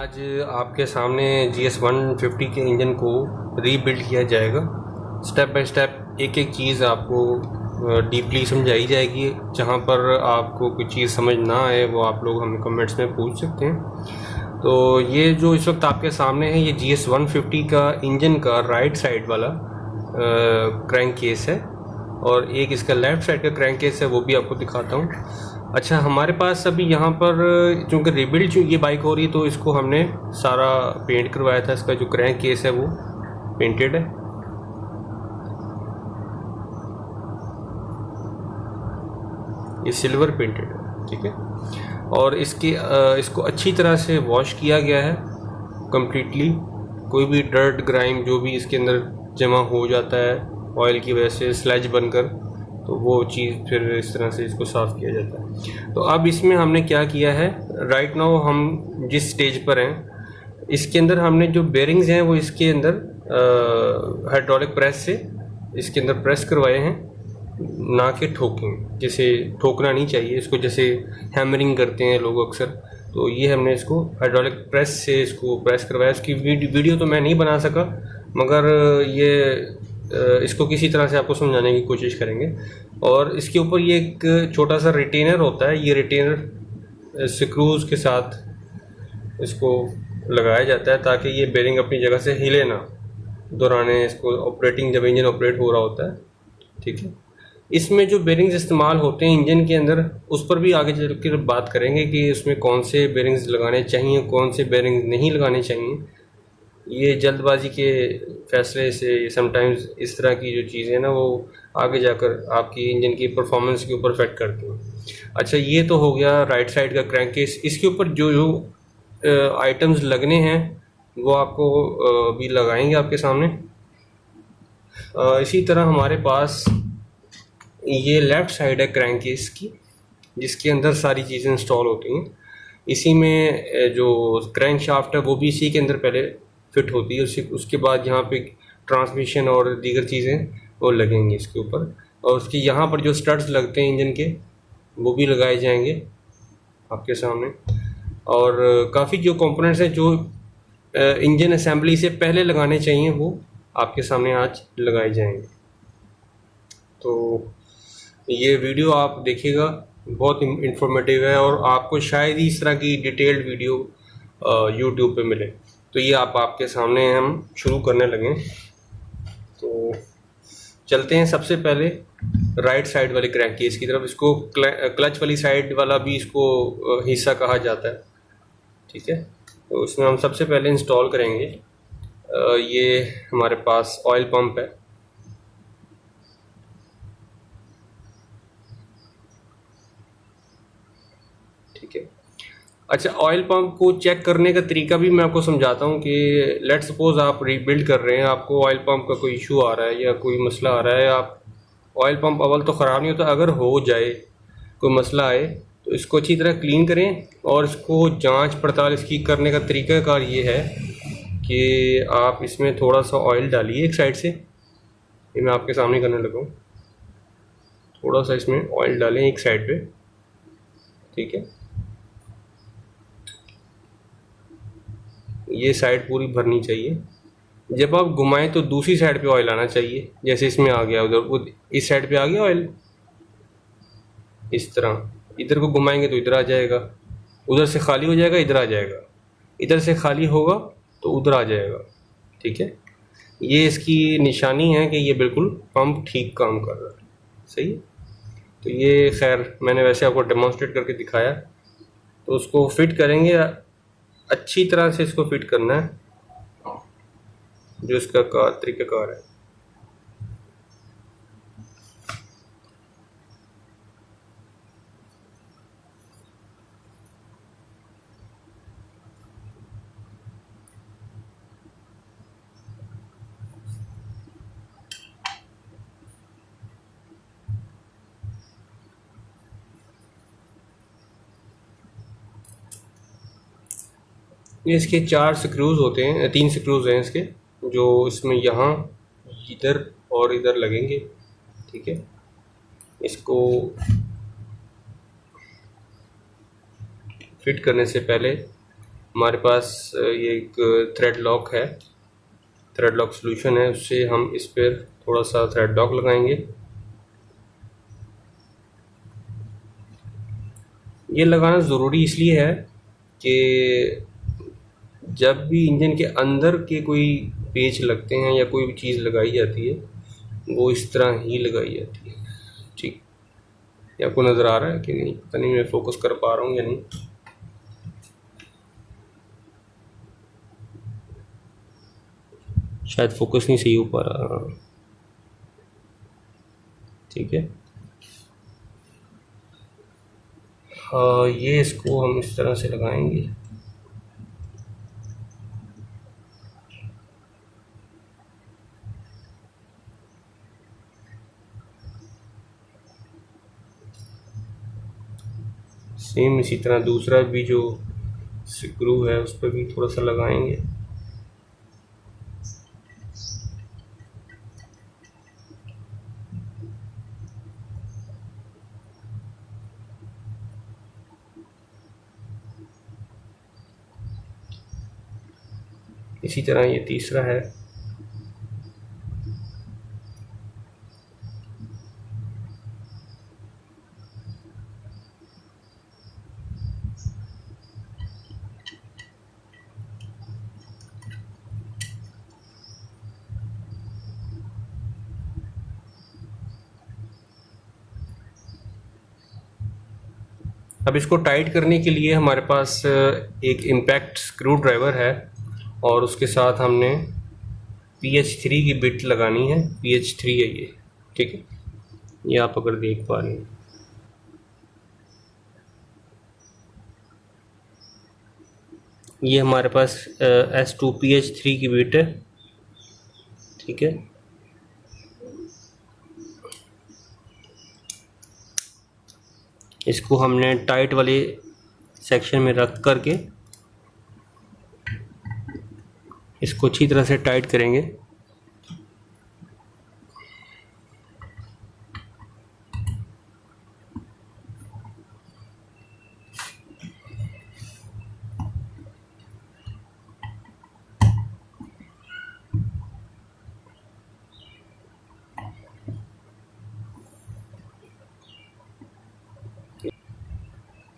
आज आपके सामने GS 150 के इंजन को रीबिल्ड किया जाएगा। स्टेप बाय स्टेप एक एक चीज़ आपको डीपली समझाई जाएगी। जहाँ पर आपको कोई चीज़ समझ ना आए वो आप लोग हमें कमेंट्स में पूछ सकते हैं। तो ये जो इस वक्त आपके सामने है, ये GS 150 का इंजन का राइट साइड वाला क्रैंक केस है और एक इसका लेफ़्ट साइड का क्रैंक केस है, वो भी आपको दिखाता हूँ। अच्छा, हमारे पास अभी यहाँ पर चूँकि रिबिल्ड जो ये बाइक हो रही है तो इसको हमने सारा पेंट करवाया था। इसका जो क्रैंक केस है वो पेंटेड है। ये सिल्वर पेंटेड है, ठीक है। और इसको अच्छी तरह से वॉश किया गया है कम्प्लीटली। कोई भी डर्ट ग्राइम जो भी इसके अंदर जमा हो जाता है ऑयल की वजह से स्लैज बनकर, तो वो चीज़ फिर इस तरह से इसको साफ़ किया जाता है। तो अब इसमें हमने क्या किया है, राइट नाउ हम जिस स्टेज पर हैं इसके अंदर हमने जो बेरिंग्स हैं वो इसके अंदर हाइड्रोलिक प्रेस से इसके अंदर प्रेस करवाए हैं, ना कि ठोकें। जैसे ठोकना नहीं चाहिए इसको, जैसे हैमरिंग करते हैं लोग अक्सर। तो ये हमने इसको हाइड्रोलिक प्रेस से इसको प्रेस करवाया। इसकी वीडियो तो मैं नहीं बना सका, मगर ये इसको किसी तरह से आपको समझाने की कोशिश करेंगे। और इसके ऊपर ये एक छोटा सा रिटेनर होता है, ये रिटेनर स्क्रूज़ के साथ इसको लगाया जाता है ताकि ये बेरिंग अपनी जगह से हिले ना दौराने इसको ऑपरेटिंग, जब इंजन ऑपरेट हो रहा होता है, ठीक है। इसमें जो बेरिंग्स इस्तेमाल होते हैं इंजन के अंदर, उस पर भी आगे चल कर बात करेंगे कि उसमें कौन से बेरिंग्स लगाने चाहिए, कौन से बेरिंग्स नहीं लगाने चाहिए। ये जल्दबाजी के फ़ैसले से समटाइम्स इस तरह की जो चीज़ें ना वो आगे जाकर आपकी इंजन की परफॉर्मेंस के ऊपर इफेक्ट करती हैं। अच्छा, ये तो हो गया राइट साइड का क्रैंक केस। इसके ऊपर जो जो आइटम्स लगने हैं वो आपको भी लगाएंगे आपके सामने। इसी तरह हमारे पास ये लेफ़्ट साइड है क्रैंक केस की, जिसके अंदर सारी चीज़ें इंस्टॉल होती हैं। इसी में जो क्रैंक शाफ्ट है वो भी इसी के अंदर पहले फिट होती है। उसके बाद यहाँ पे ट्रांसमिशन और दीगर चीज़ें वो लगेंगी इसके ऊपर। और उसके यहाँ पर जो स्टड्स लगते हैं इंजन के, वो भी लगाए जाएंगे आपके सामने। और काफ़ी जो कंपोनेंट्स हैं जो इंजन असेंबली से पहले लगाने चाहिए वो आपके सामने आज लगाए जाएंगे। तो ये वीडियो आप देखिएगा, बहुत इंफॉर्मेटिव है और आपको शायद ही इस तरह की डिटेल्ड वीडियो यूट्यूब पे मिले। तो ये आपके सामने हम शुरू करने लगे। तो चलते हैं सबसे पहले राइट साइड वाले क्रैंक केस की तरफ। इसको क्लच वाली साइड वाला भी इसको हिस्सा कहा जाता है, ठीक है। तो इसमें हम सबसे पहले इंस्टॉल करेंगे, ये हमारे पास ऑयल पंप है, ठीक है। अच्छा, ऑयल पंप को चेक करने का तरीका भी मैं आपको समझाता हूँ कि लेट सपोज आप रीबिल्ड कर रहे हैं, आपको ऑयल पंप का कोई इशू आ रहा है या कोई मसला आ रहा है। आप ऑयल पंप अव्वल तो ख़राब नहीं होता, अगर हो जाए कोई मसला आए तो इसको अच्छी तरह क्लीन करें। और इसको जांच पड़ताल इसकी करने का तरीक़ाकार ये है कि आप इसमें थोड़ा सा ऑयल डालिए एक साइड से। ये मैं आपके सामने करने लगा हूँ। थोड़ा सा इसमें ऑयल डालें एक साइड पे, ठीक है। ये साइड पूरी भरनी चाहिए। जब आप घुमाएं तो दूसरी साइड पे ऑयल आना चाहिए। जैसे इसमें आ गया, उधर वो इस साइड पे आ गया ऑयल, इस तरह इधर को घुमाएंगे तो इधर आ जाएगा, उधर से खाली हो जाएगा, इधर आ जाएगा, इधर से खाली होगा तो उधर आ जाएगा, ठीक है। ये इसकी निशानी है कि ये बिल्कुल पंप ठीक काम कर रहा है, सही है। तो ये खैर मैंने वैसे आपको डेमोन्स्ट्रेट करके दिखाया। तो उसको फिट करेंगे, अच्छी तरह से इसको फिट करना है जो इसका तरीक़ाकार है। ये इसके 4 स्क्रूज़ होते हैं, 3 स्क्रूज़ हैं इसके, जो इसमें यहाँ, इधर और इधर लगेंगे, ठीक है। इसको फिट करने से पहले हमारे पास ये एक थ्रेड लॉक है, थ्रेड लॉक सॉल्यूशन है, उससे हम इस पर थोड़ा सा थ्रेड लॉक लगाएंगे। ये लगाना ज़रूरी इसलिए है कि जब भी इंजन के अंदर के कोई पेच लगते हैं या कोई भी चीज़ लगाई जाती है वो इस तरह ही लगाई जाती है। ठीक, ये आपको नज़र आ रहा है कि नहीं पता नहीं, मैं फोकस कर पा रहा हूँ या नहीं। शायद फोकस नहीं सही हो पा रहा। ठीक है, हाँ, ये इसको हम इस तरह से लगाएंगे। सेम इसी तरह दूसरा भी जो स्क्रू है उस पर भी थोड़ा सा लगाएंगे। इसी तरह ये तीसरा है। अब इसको टाइट करने के लिए हमारे पास एक इम्पैक्ट स्क्रू ड्राइवर है और उसके साथ हमने PH3 की बिट लगानी है। PH3 है ये, ठीक है, ये आप अगर देख पा रहे हैं। ये हमारे पास S2PH3 की बिट है, ठीक है। इसको हमने टाइट वाले सेक्शन में रख करके इसको अच्छी तरह से टाइट करेंगे।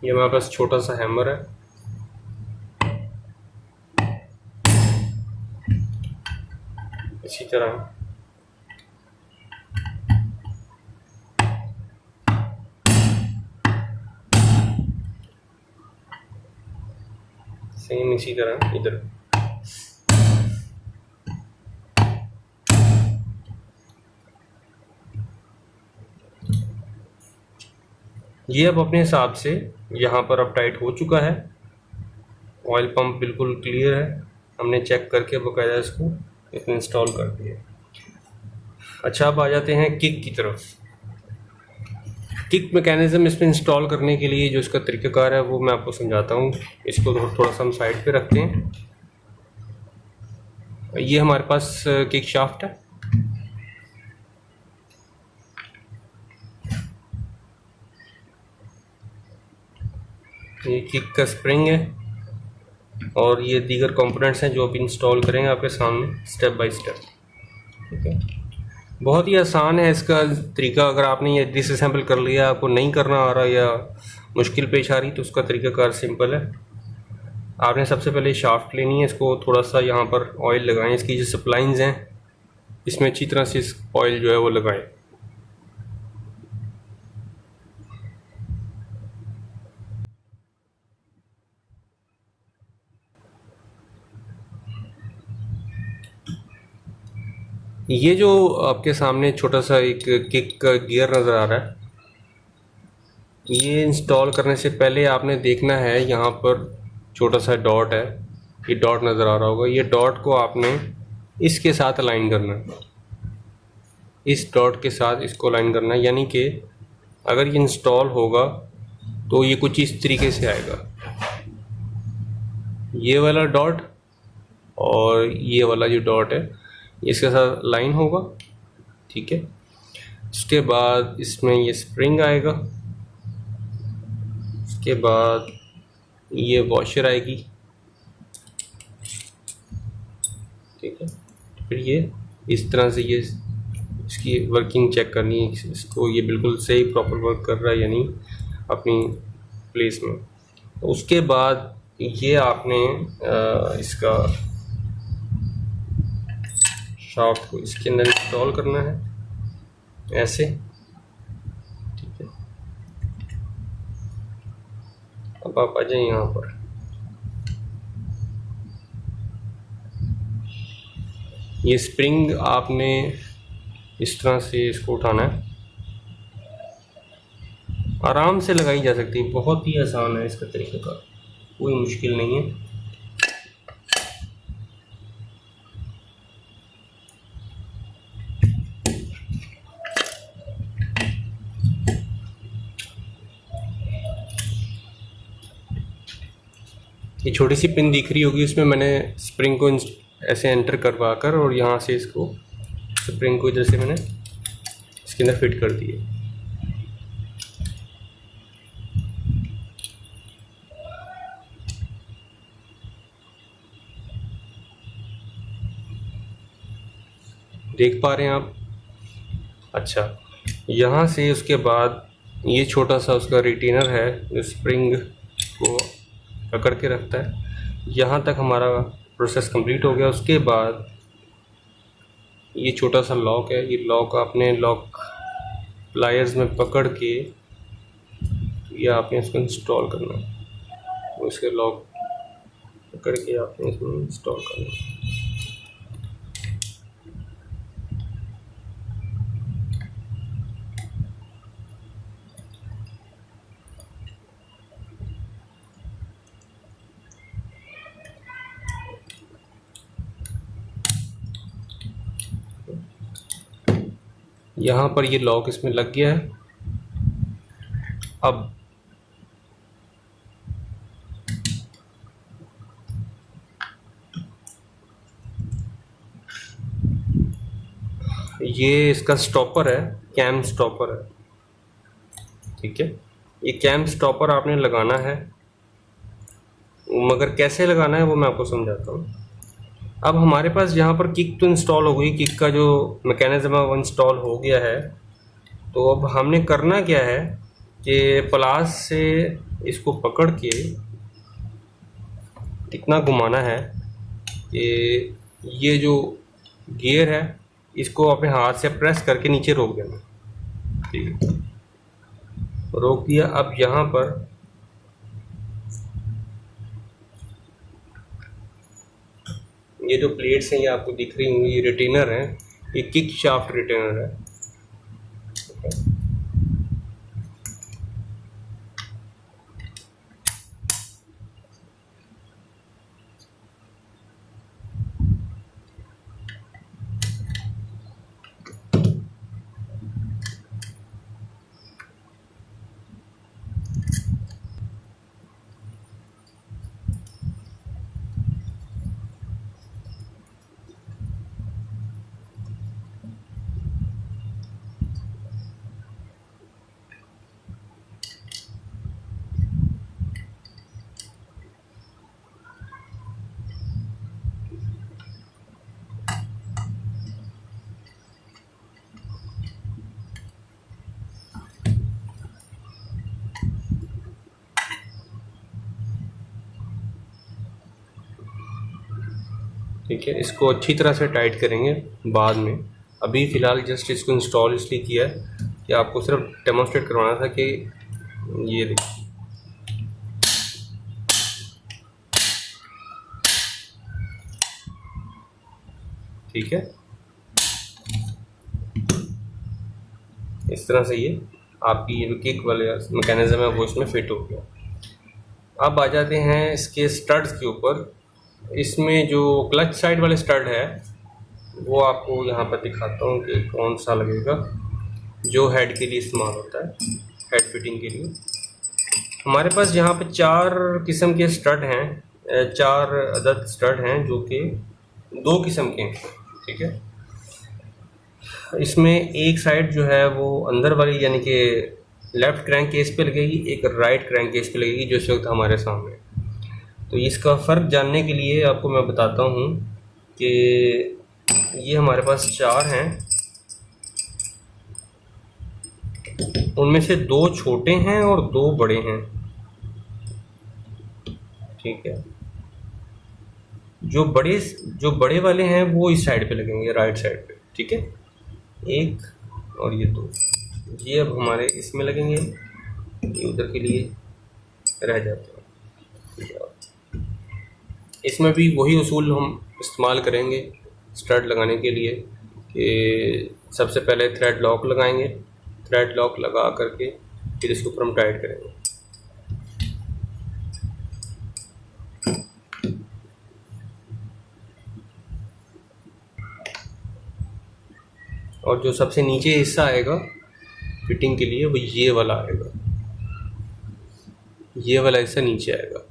ये हमारे पास छोटा सा हैमर है, इसी तरह सेम इसी तरह इधर। ये अब अपने हिसाब से यहाँ पर अब टाइट हो चुका है। ऑयल पंप बिल्कुल क्लियर है, हमने चेक करके बकायदा इसको इसमें इंस्टॉल कर दिया। अच्छा, अब आ जाते हैं किक की तरफ। किक मैकेनिज़्म इसमें इंस्टॉल करने के लिए जो इसका तरीक़ाकार है वो मैं आपको समझाता हूँ। इसको थोड़ा सा हम साइड पे रखते हैं। ये हमारे पास किक शाफ्ट है, ये किक का स्प्रिंग है और ये दीगर कंपोनेंट्स हैं जो अभी इंस्टॉल करेंगे आपके सामने स्टेप बाय स्टेप, ठीक है। बहुत ही आसान है इसका तरीका। अगर आपने ये डिसअसेंबल कर लिया, आपको नहीं करना आ रहा या मुश्किल पेश आ रही, तो उसका तरीकाकार सिंपल है। आपने सबसे पहले शाफ्ट लेनी है, इसको थोड़ा सा यहाँ पर ऑयल लगाएं। इसकी जो सप्लाइंस हैं इसमें अच्छी तरह से इस ऑयल जो है वो लगाएं। ये जो आपके सामने छोटा सा एक किक का गियर नज़र आ रहा है, ये इंस्टॉल करने से पहले आपने देखना है यहाँ पर छोटा सा डॉट है, ये डॉट नज़र आ रहा होगा। ये डॉट को आपने इसके साथ अलाइन करना है, इस डॉट के साथ इसको अलाइन करना है। यानी कि अगर ये इंस्टॉल होगा तो ये कुछ इस तरीके से आएगा, ये वाला डॉट और ये वाला जो डॉट है इसके साथ लाइन होगा, ठीक है। उसके बाद इसमें ये स्प्रिंग आएगा, उसके बाद ये वॉशर आएगी, ठीक है। फिर ये इस तरह से ये इसकी वर्किंग चेक करनी है, इसको ये बिल्कुल सही प्रॉपर वर्क कर रहा है या नहीं अपनी प्लेस में। तो उसके बाद ये आपने इसका शाफ्ट को इसके अंदर इंस्टॉल करना है ऐसे, ठीक है। अब आप आ जाए यहाँ पर, ये स्प्रिंग आपने इस तरह से इसको उठाना है, आराम से लगाई जा सकती है, बहुत ही आसान है इसका तरीका, कोई मुश्किल नहीं है। ये छोटी सी पिन दिख रही होगी, उसमें मैंने स्प्रिंग को ऐसे एंटर करवा कर और यहाँ से इसको स्प्रिंग को इधर से मैंने इसके अंदर फिट कर दिए। देख पा रहे हैं आप? अच्छा, यहाँ से उसके बाद ये छोटा सा उसका रिटेनर है जो स्प्रिंग को पकड़ के रखता है। यहाँ तक हमारा प्रोसेस कंप्लीट हो गया। उसके बाद ये छोटा सा लॉक है, ये लॉक आपने लॉक प्लायर्स में पकड़ के ये आपने इसको इंस्टॉल करना है। वो इसके लॉक पकड़ के आपने इसमें इंस्टॉल करना है। यहाँ पर ये लॉक इसमें लग गया है। अब ये इसका स्टॉपर है, कैम स्टॉपर है, ठीक है। ये कैम स्टॉपर आपने लगाना है, मगर कैसे लगाना है वो मैं आपको समझाता हूँ। अब हमारे पास यहाँ पर किक तो इंस्टॉल हो गई, किक का जो मैकेनिज्म है वो इंस्टॉल हो गया है। तो अब हमने करना क्या है कि प्लास से इसको पकड़ के इतना घुमाना है कि ये जो गियर है इसको अपने हाथ से प्रेस करके नीचे रोक देना, ठीक है। रोक दिया। अब यहाँ पर ये जो प्लेट्स हैं ये आपको दिख रही होंगी, ये रिटेनर है, ये किक शाफ्ट रिटेनर है। ठीक है, इसको अच्छी तरह से टाइट करेंगे बाद में। अभी फ़िलहाल जस्ट इसको इंस्टॉल इसलिए किया है कि आपको सिर्फ डेमोन्स्ट्रेट करवाना था कि ये देखिए, ठीक है। इस तरह से ये आपकी ये किक वाले मैकेनिज्म है वो इसमें फिट हो गया। अब आ जाते हैं इसके स्टड्स के ऊपर। इसमें जो क्लच साइड वाले स्टड है वो आपको यहाँ पर दिखाता हूँ कि कौन सा लगेगा, जो हेड के लिए इस्तेमाल होता है, हेड फिटिंग के लिए। हमारे पास यहाँ पे 4 किस्म के स्टड हैं, 4 अदद स्टड हैं जो कि 2 किस्म के हैं, ठीक है। इसमें एक साइड जो है वो अंदर वाली यानी कि लेफ़्ट क्रैंक केस पे लगेगी, एक राइट क्रैंक केस पे लगेगी जो इस वक्त हमारे सामने। तो इसका फ़र्क जानने के लिए आपको मैं बताता हूँ कि ये हमारे पास 4 हैं, उनमें से 2 छोटे हैं और 2 बड़े हैं। ठीक है, जो बड़े वाले हैं वो इस साइड पे लगेंगे, राइट साइड पे। ठीक है, 1 और ये 2, ये अब हमारे इसमें लगेंगे, ये उधर के लिए रह जाते हैं। इसमें भी वही उसूल हम इस्तेमाल करेंगे स्टड लगाने के लिए कि सबसे पहले थ्रेड लॉक लगाएंगे, थ्रेड लॉक लगा करके फिर इसके ऊपर हम टाइट करेंगे। और जो सबसे नीचे हिस्सा आएगा फिटिंग के लिए वो ये वाला आएगा, ये वाला हिस्सा नीचे आएगा।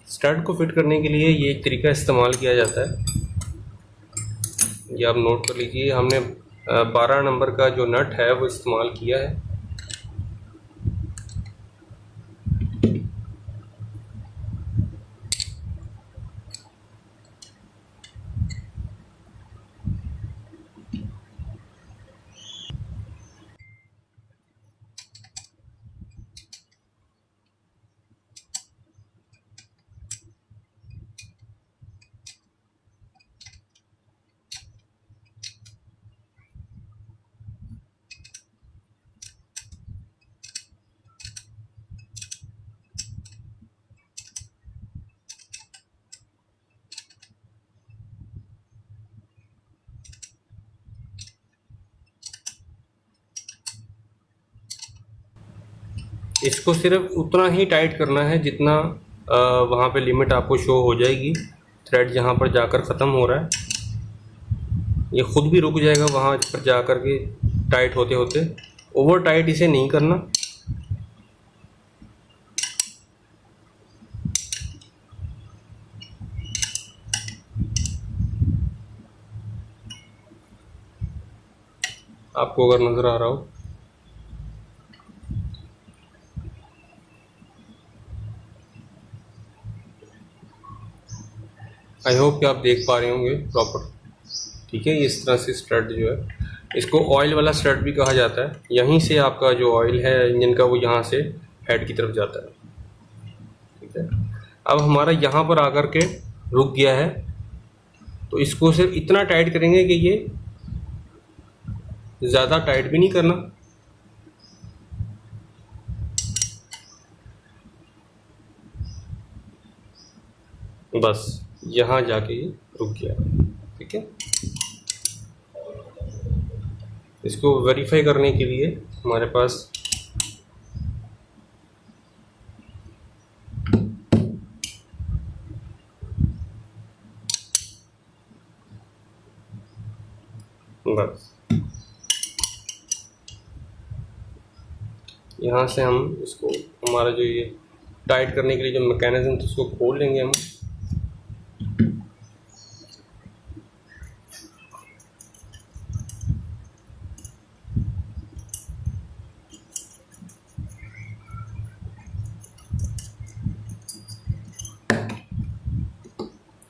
स्टड को फिट करने के लिए ये एक तरीका इस्तेमाल किया जाता है, ये आप नोट कर लीजिए। हमने 12 नंबर का जो नट है वो इस्तेमाल किया है। इसको सिर्फ उतना ही टाइट करना है जितना वहाँ पे लिमिट आपको शो हो जाएगी, थ्रेड जहाँ पर जाकर ख़त्म हो रहा है ये खुद भी रुक जाएगा वहाँ पर जा कर के टाइट होते होते। ओवर टाइट इसे नहीं करना। आपको अगर नज़र आ रहा हो, आई होप कि आप देख पा रहे होंगे प्रॉपर। ठीक है, इस तरह से स्टड जो है, इसको ऑयल वाला स्टड भी कहा जाता है। यहीं से आपका जो ऑयल है इंजन का वो यहाँ से हेड की तरफ जाता है। ठीक है, अब हमारा यहाँ पर आकर के रुक गया है, तो इसको सिर्फ इतना टाइट करेंगे कि ये ज़्यादा टाइट भी नहीं करना, बस यहाँ जाके ये रुक गया। ठीक है, इसको वेरीफाई करने के लिए हमारे पास बस यहाँ से हम इसको, हमारा जो ये टाइट करने के लिए जो मैकेनिज्म था उसको खोल लेंगे हम।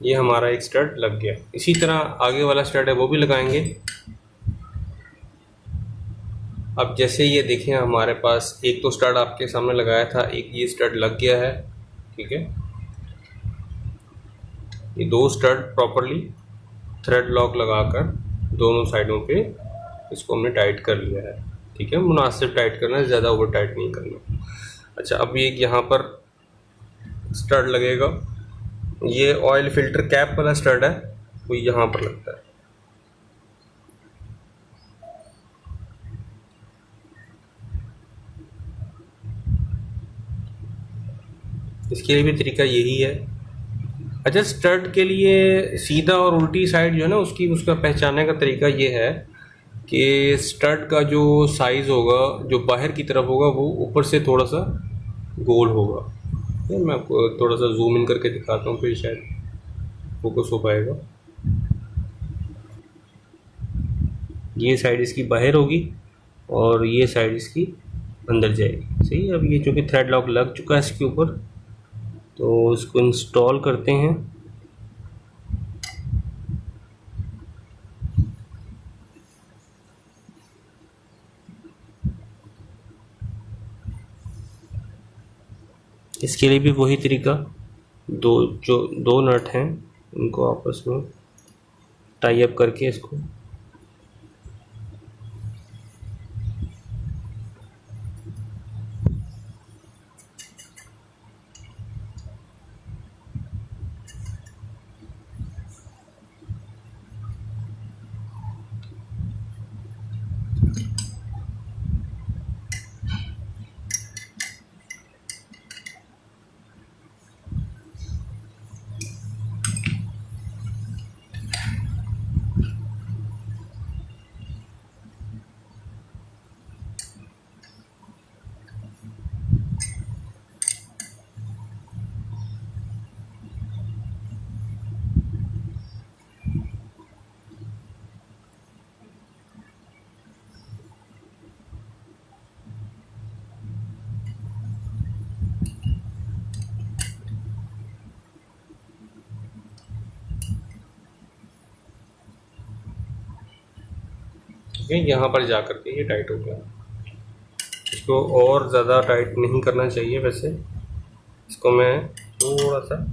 ये हमारा एक स्टड लग गया। इसी तरह आगे वाला स्टड है वो भी लगाएंगे। अब जैसे ये देखें, हमारे पास एक तो स्टड आपके सामने लगाया था, एक ये स्टड लग गया है। ठीक है, ये 2 स्टड प्रॉपरली थ्रेड लॉक लगाकर दोनों साइडों पे इसको हमने टाइट कर लिया है। ठीक है, मुनासिब टाइट करना है, ज़्यादा ओवर टाइट नहीं करना। अच्छा, अब ये यहाँ पर स्टड लगेगा, ये ऑयल फिल्टर कैप वाला स्टड है, वो यहाँ पर लगता है। इसके लिए भी तरीका यही है। अच्छा, स्टड के लिए सीधा और उल्टी साइड जो है ना, उसका पहचानने का तरीका ये है कि स्टड का जो साइज़ होगा, जो बाहर की तरफ होगा, वो ऊपर से थोड़ा सा गोल होगा। ये मैं आपको थोड़ा सा जूम इन करके दिखाता हूँ, फिर शायद फोकस हो पाएगा। ये साइड इसकी बाहर होगी और ये साइड इसकी अंदर जाएगी। सही है। अब ये चूँकि थ्रेड लॉक लग चुका है इसके ऊपर, तो इसको इंस्टॉल करते हैं। इसके लिए भी वही तरीका, जो दो नट हैं उनको आपस में टाई अप करके इसको यहाँ पर जा करके ये टाइट हो गया। इसको और ज़्यादा टाइट नहीं करना चाहिए। वैसे इसको मैं थोड़ा सा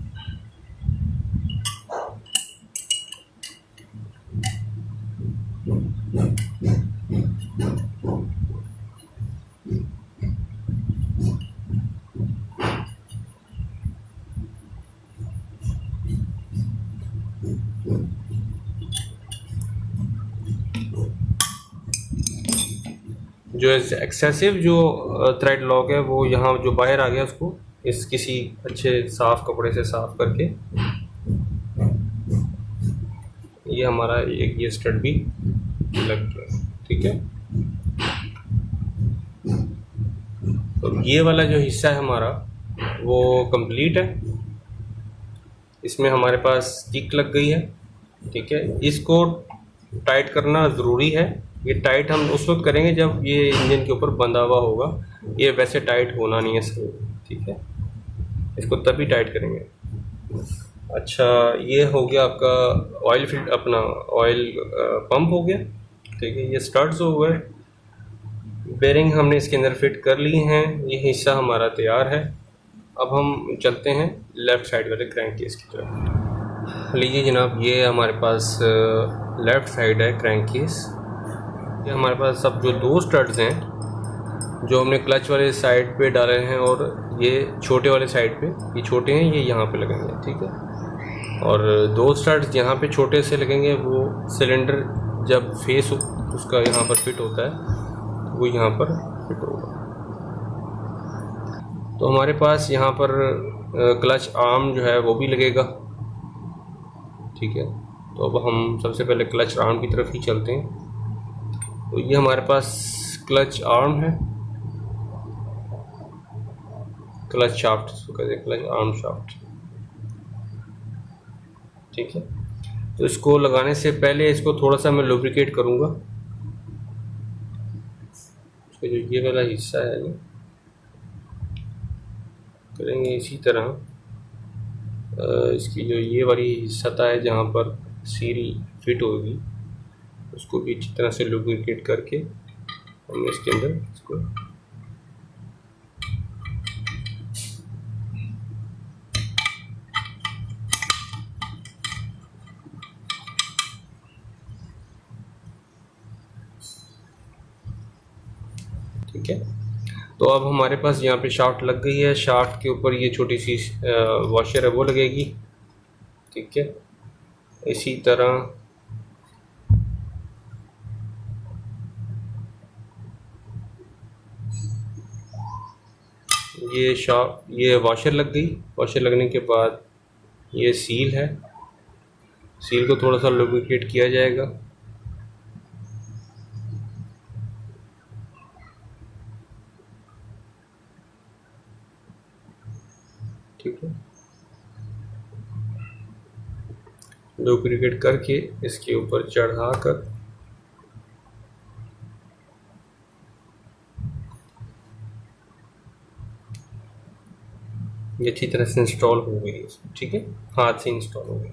जो एक्सेसिव जो थ्रेड लॉक है वो यहाँ जो बाहर आ गया, उसको इस किसी अच्छे साफ कपड़े से साफ करके ये हमारा एक ये स्टड भी लग गया। ठीक है। तो ये वाला जो हिस्सा है हमारा वो कंप्लीट है। इसमें हमारे पास किक लग गई है। ठीक है। इसको टाइट करना ज़रूरी है। ये टाइट हम उस वक्त करेंगे जब ये इंजन के ऊपर बंधा हुआ होगा। ये वैसे टाइट होना नहीं है सही। ठीक है। इसको तभी टाइट करेंगे। अच्छा, ये हो गया आपका ऑयल फिल्ट, अपना ऑयल पंप हो गया। ठीक है। ये स्टड्स हो गए, बेरिंग हमने इसके अंदर फिट कर लिए हैं। ये हिस्सा हमारा तैयार है। अब हम चलते हैं लेफ़्ट साइड वाले क्रैंक केस की तरफ। लीजिए जनाब, ये हमारे पास लेफ़्ट साइड है क्रैंक केस। ये हमारे पास सब जो दो स्टड्स हैं जो हमने क्लच वाले साइड पे डाले हैं, और ये छोटे वाले साइड पे, ये छोटे हैं, ये यहाँ पे लगेंगे। ठीक है। और दो स्टड्स यहाँ पे छोटे से लगेंगे, वो सिलेंडर जब फेस उसका यहाँ पर फिट होता है वो यहाँ पर फिट होगा। तो हमारे पास यहाँ पर क्लच आर्म जो है वो भी लगेगा। ठीक है। तो अब हम सबसे पहले क्लच आर्म की तरफ ही चलते हैं। तो ये हमारे पास क्लच आर्म है, क्लच शाफ्ट इसको कहते हैं, क्लच आर्म शाफ्ट। ठीक है। तो इसको लगाने से पहले इसको थोड़ा सा मैं लुब्रिकेट करूँगा। इसका जो ये वाला हिस्सा है ना, करेंगे इसी तरह। इसकी जो ये वाली सतह है जहाँ पर सील फिट होगी, उसको भी अच्छी तरह से लुब्रिकेट करके हम इसके अंदर इसको ठीक है। तो अब हमारे पास यहाँ पे शाफ्ट लग गई है। शाफ्ट के ऊपर ये छोटी सी वॉशर है वो लगेगी। ठीक है। इसी तरह ये वॉशर लग गई। वॉशर लगने के बाद ये सील है, सील को थोड़ा सा लुब्रिकेट किया जाएगा। ठीक है, लुब्रिकेट करके इसके ऊपर चढ़ा कर ये अच्छी तरह से इंस्टॉल हो गई है। ठीक है, हाथ से इंस्टॉल हो गई।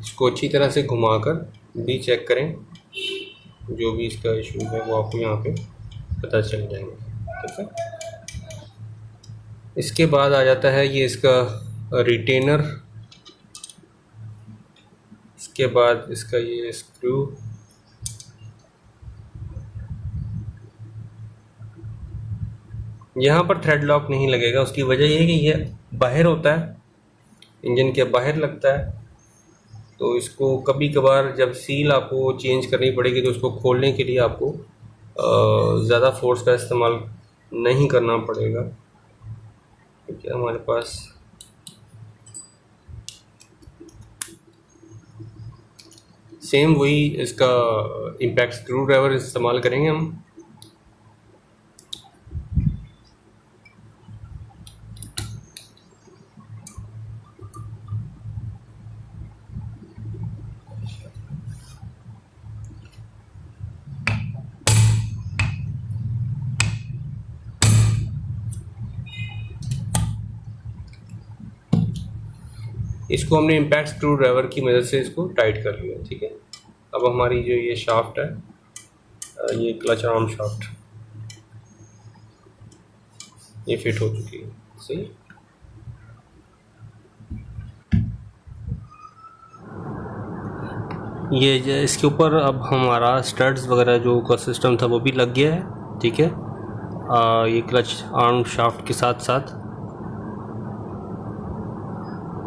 इसको अच्छी तरह से घुमाकर भी चेक करें, जो भी इसका इशू है वो आपको यहाँ पे पता चल जाएंगे। ठीक है, इसके बाद आ जाता है ये इसका रिटेनर। इसके बाद इसका ये स्क्रू, यहाँ पर थ्रेड लॉक नहीं लगेगा। उसकी वजह ये है कि ये बाहर होता है, इंजन के बाहर लगता है, तो इसको कभी कभार जब सील आपको चेंज करनी पड़ेगी तो उसको खोलने के लिए आपको ज़्यादा फोर्स का इस्तेमाल नहीं करना पड़ेगा। ठीक है, हमारे पास सेम वही इसका इम्पैक्ट स्क्रू ड्राइवर इस्तेमाल करेंगे हम। इसको हमने इम्पैक्ट स्क्रू ड्राइवर की मदद से इसको टाइट कर लिया। ठीक है, अब हमारी जो ये शाफ्ट है, ये क्लच आर्म शाफ्ट, ये फिट हो चुकी है। सही, ये इसके ऊपर अब हमारा स्टड्स वगैरह जो का सिस्टम था वो भी लग गया है। ठीक है, ये क्लच आर्म शाफ्ट के साथ साथ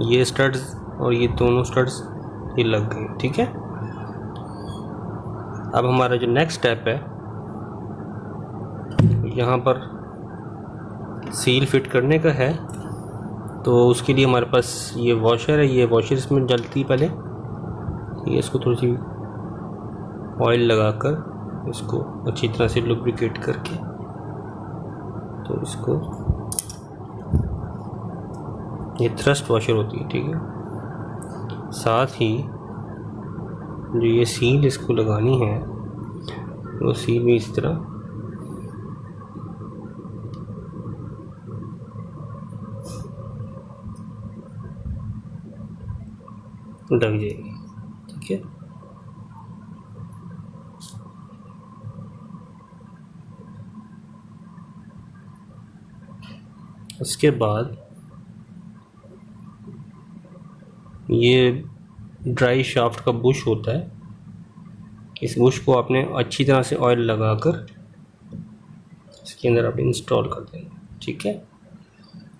ये स्टड्स और ये दोनों स्टड्स ये लग गए। ठीक है, अब हमारा जो नेक्स्ट स्टेप है, यहाँ पर सील फिट करने का है। तो उसके लिए हमारे पास ये वॉशर है, ये वॉशर इसमें डलती पहले, ये इसको थोड़ी सी ऑयल लगाकर इसको अच्छी तरह से लुब्रिकेट करके, तो इसको, ये थ्रस्ट वॉशर होती है। ठीक है, साथ ही जो ये सील इसको लगानी है वो सील भी इस तरह लग जाएगी। ठीक है, उसके बाद ये ड्राई शाफ्ट का बुश होता है, इस बुश को आपने अच्छी तरह से ऑयल लगाकर इसके अंदर आप इंस्टॉल कर देंगे। ठीक है,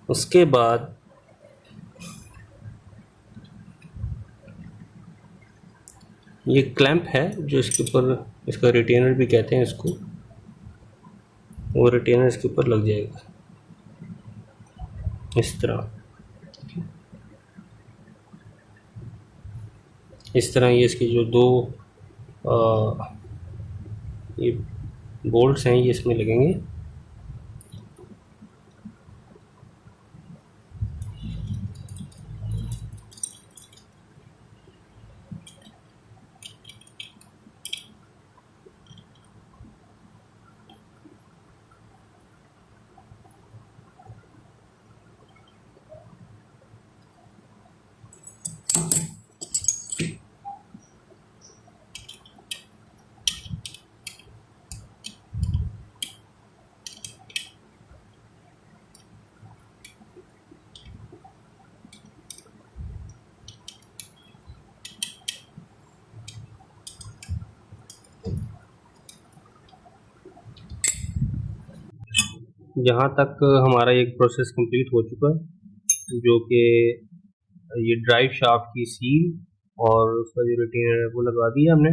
उसके बाद ये क्लैंप है जो इसके ऊपर, इसका रिटेनर भी कहते हैं इसको, वो रिटेनर इसके ऊपर लग जाएगा इस तरह। इस तरह ये इसके जो दो ये बोल्ट्स हैं ये इसमें लगेंगे। जहाँ तक हमारा एक प्रोसेस कंप्लीट हो चुका है, जो कि ये ड्राइव शाफ्ट की सील और उसका जो रिटेनर है वो लगा दिया हमने।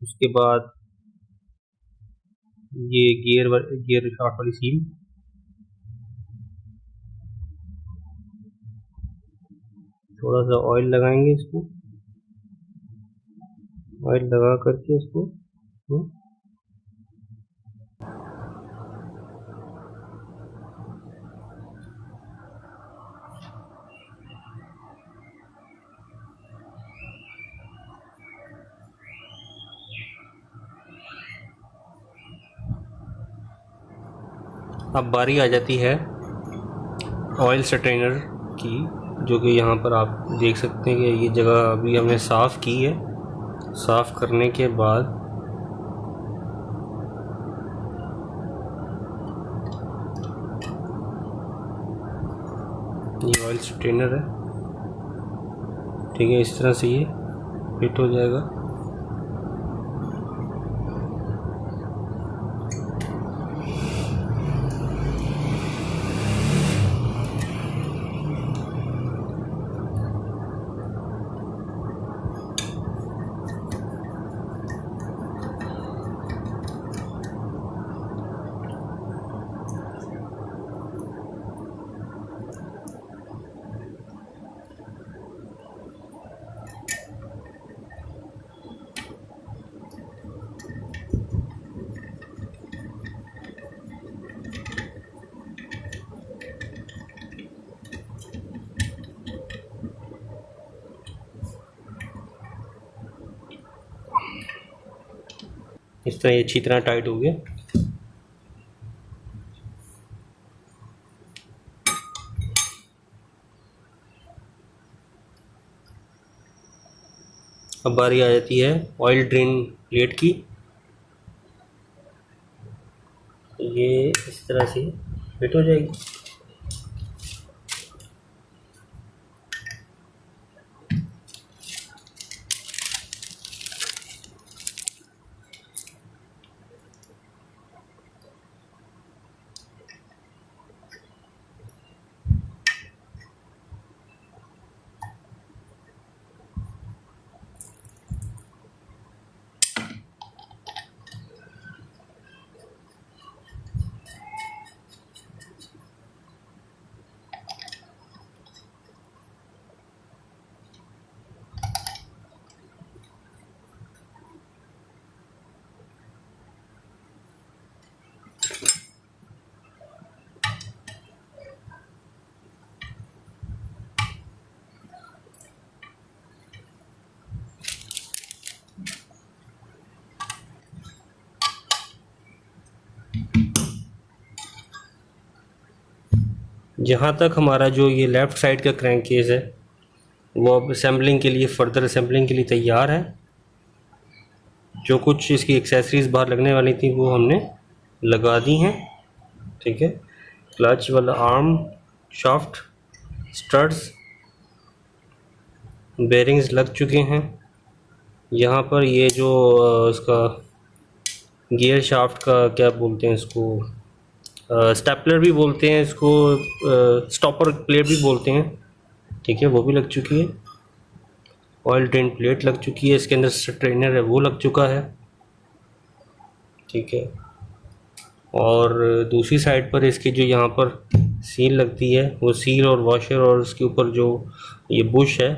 उसके बाद ये गियर शाफ्ट वाली सील, थोड़ा सा ऑयल लगाएंगे इसको, ऑयल लगा करके इसको अब बारी आ जाती है ऑयल स्ट्रेनर की, जो कि यहाँ पर आप देख सकते हैं कि ये जगह अभी हमने साफ़ की है। साफ़ करने के बाद ये ऑयल स्ट्रेनर है, ठीक है, इस तरह से ये फिट हो जाएगा। इस तरह ये अच्छी तरह टाइट हो गया। अब बारी आ जाती है ऑयल ड्रेन प्लेट की। ये इस तरह से फिट हो जाएगी। जहाँ तक हमारा जो ये लेफ़्ट साइड का क्रैंक केस है वो अब असेंबलिंग के लिए, फर्दर असेंबलिंग के लिए तैयार है। जो कुछ इसकी एक्सेसरीज़ बाहर लगने वाली थी वो हमने लगा दी हैं, ठीक है। क्लच वाला आर्म, शाफ्ट, स्टड्स, बेरिंग्स लग चुके हैं। यहाँ पर ये जो उसका गियर शाफ्ट का क्या बोलते हैं इसको, स्टेपलर भी बोलते हैं इसको, स्टॉपर प्लेट भी बोलते हैं, ठीक है, वो भी लग चुकी है। ऑयल ड्रेन प्लेट लग चुकी है, इसके अंदर स्ट्रेनर है वो लग चुका है, ठीक है। और दूसरी साइड पर इसकी जो यहाँ पर सील लगती है वो सील और वॉशर और उसके ऊपर जो ये बुश है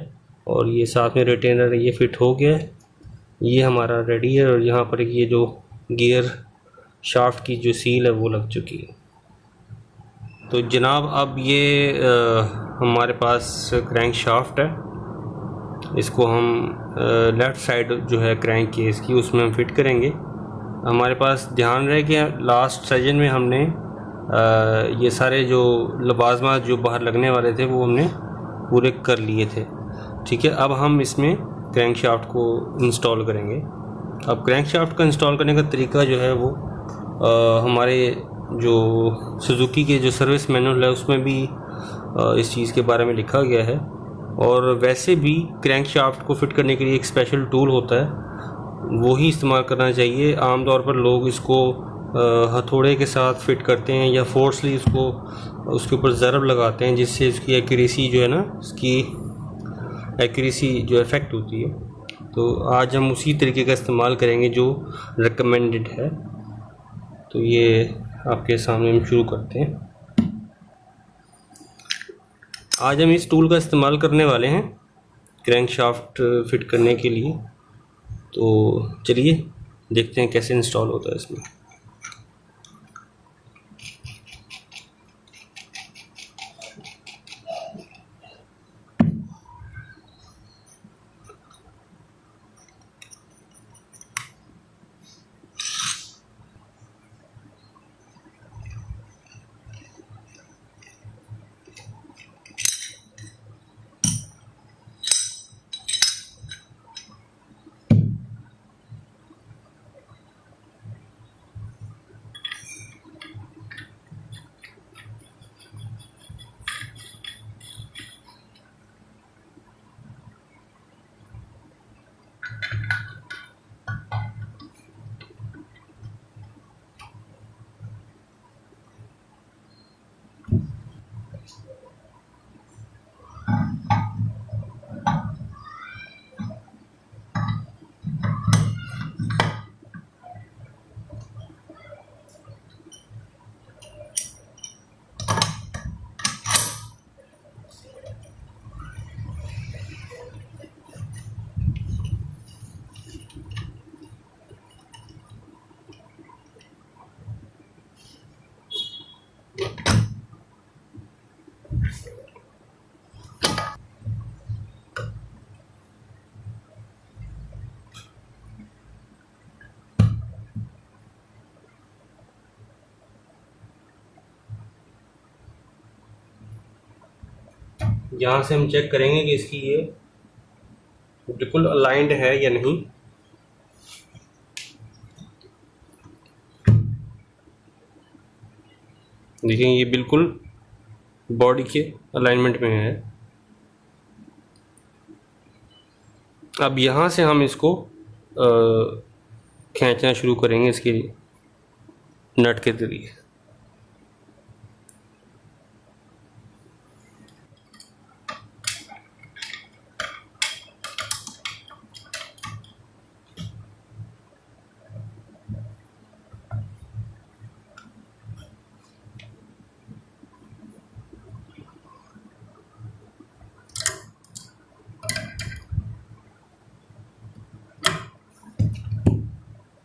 और ये साथ में रिटेनर है, ये फिट हो गया है। ये हमारा रेडी है। और यहाँ पर ये जो गियर शाफ्ट की जो सील है वो लग चुकी है। तो जनाब अब ये हमारे पास क्रैंक शाफ्ट है, इसको हम लेफ़्ट साइड जो है क्रैंक केस की उसमें हम फिट करेंगे। हमारे पास ध्यान रहे कि लास्ट सेशन में हमने ये सारे जो लवाज़मात जो बाहर लगने वाले थे वो हमने पूरे कर लिए थे, ठीक है। अब हम इसमें क्रैंक शाफ्ट को इंस्टॉल करेंगे। अब क्रैंक शाफ्ट का इंस्टॉल करने का तरीका जो है वो हमारे जो सुजुकी के जो सर्विस मैनुअल है उसमें भी इस चीज़ के बारे में लिखा गया है। और वैसे भी क्रैंक शाफ्ट को फिट करने के लिए एक स्पेशल टूल होता है, वो ही इस्तेमाल करना चाहिए। आम तौर पर लोग इसको हथौड़े के साथ फिट करते हैं या फोर्सली उसको उसके ऊपर ज़रब लगाते हैं, जिससे इसकी एक्यूरेसी जो है ना, इसकी एक्यूरेसी जो इफ़ेक्ट होती है। तो आज हम उसी तरीके का इस्तेमाल करेंगे जो रिकमेंडेड है। तो ये आपके सामने हम शुरू करते हैं। आज हम इस टूल का इस्तेमाल करने वाले हैं क्रैंकशाफ्ट फिट करने के लिए। तो चलिए देखते हैं कैसे इंस्टॉल होता है इसमें। यहाँ से हम चेक करेंगे कि इसकी ये बिल्कुल अलाइंड है या नहीं। देखिए ये बिल्कुल बॉडी के अलाइनमेंट में है। अब यहाँ से हम इसको खींचना शुरू करेंगे इसके नट के जरिए।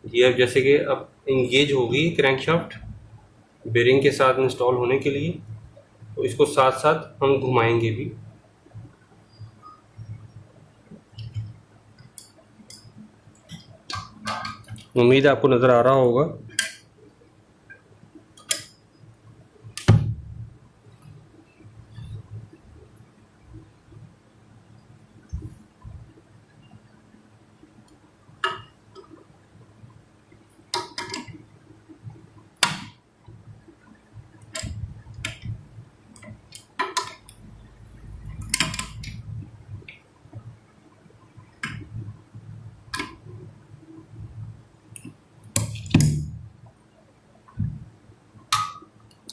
ये अब जैसे कि अब इंगेज हो गई क्रैंकशाफ्ट बेरिंग के साथ इंस्टॉल होने के लिए, तो इसको साथ साथ हम घुमाएंगे भी। उम्मीद है आपको नज़र आ रहा होगा।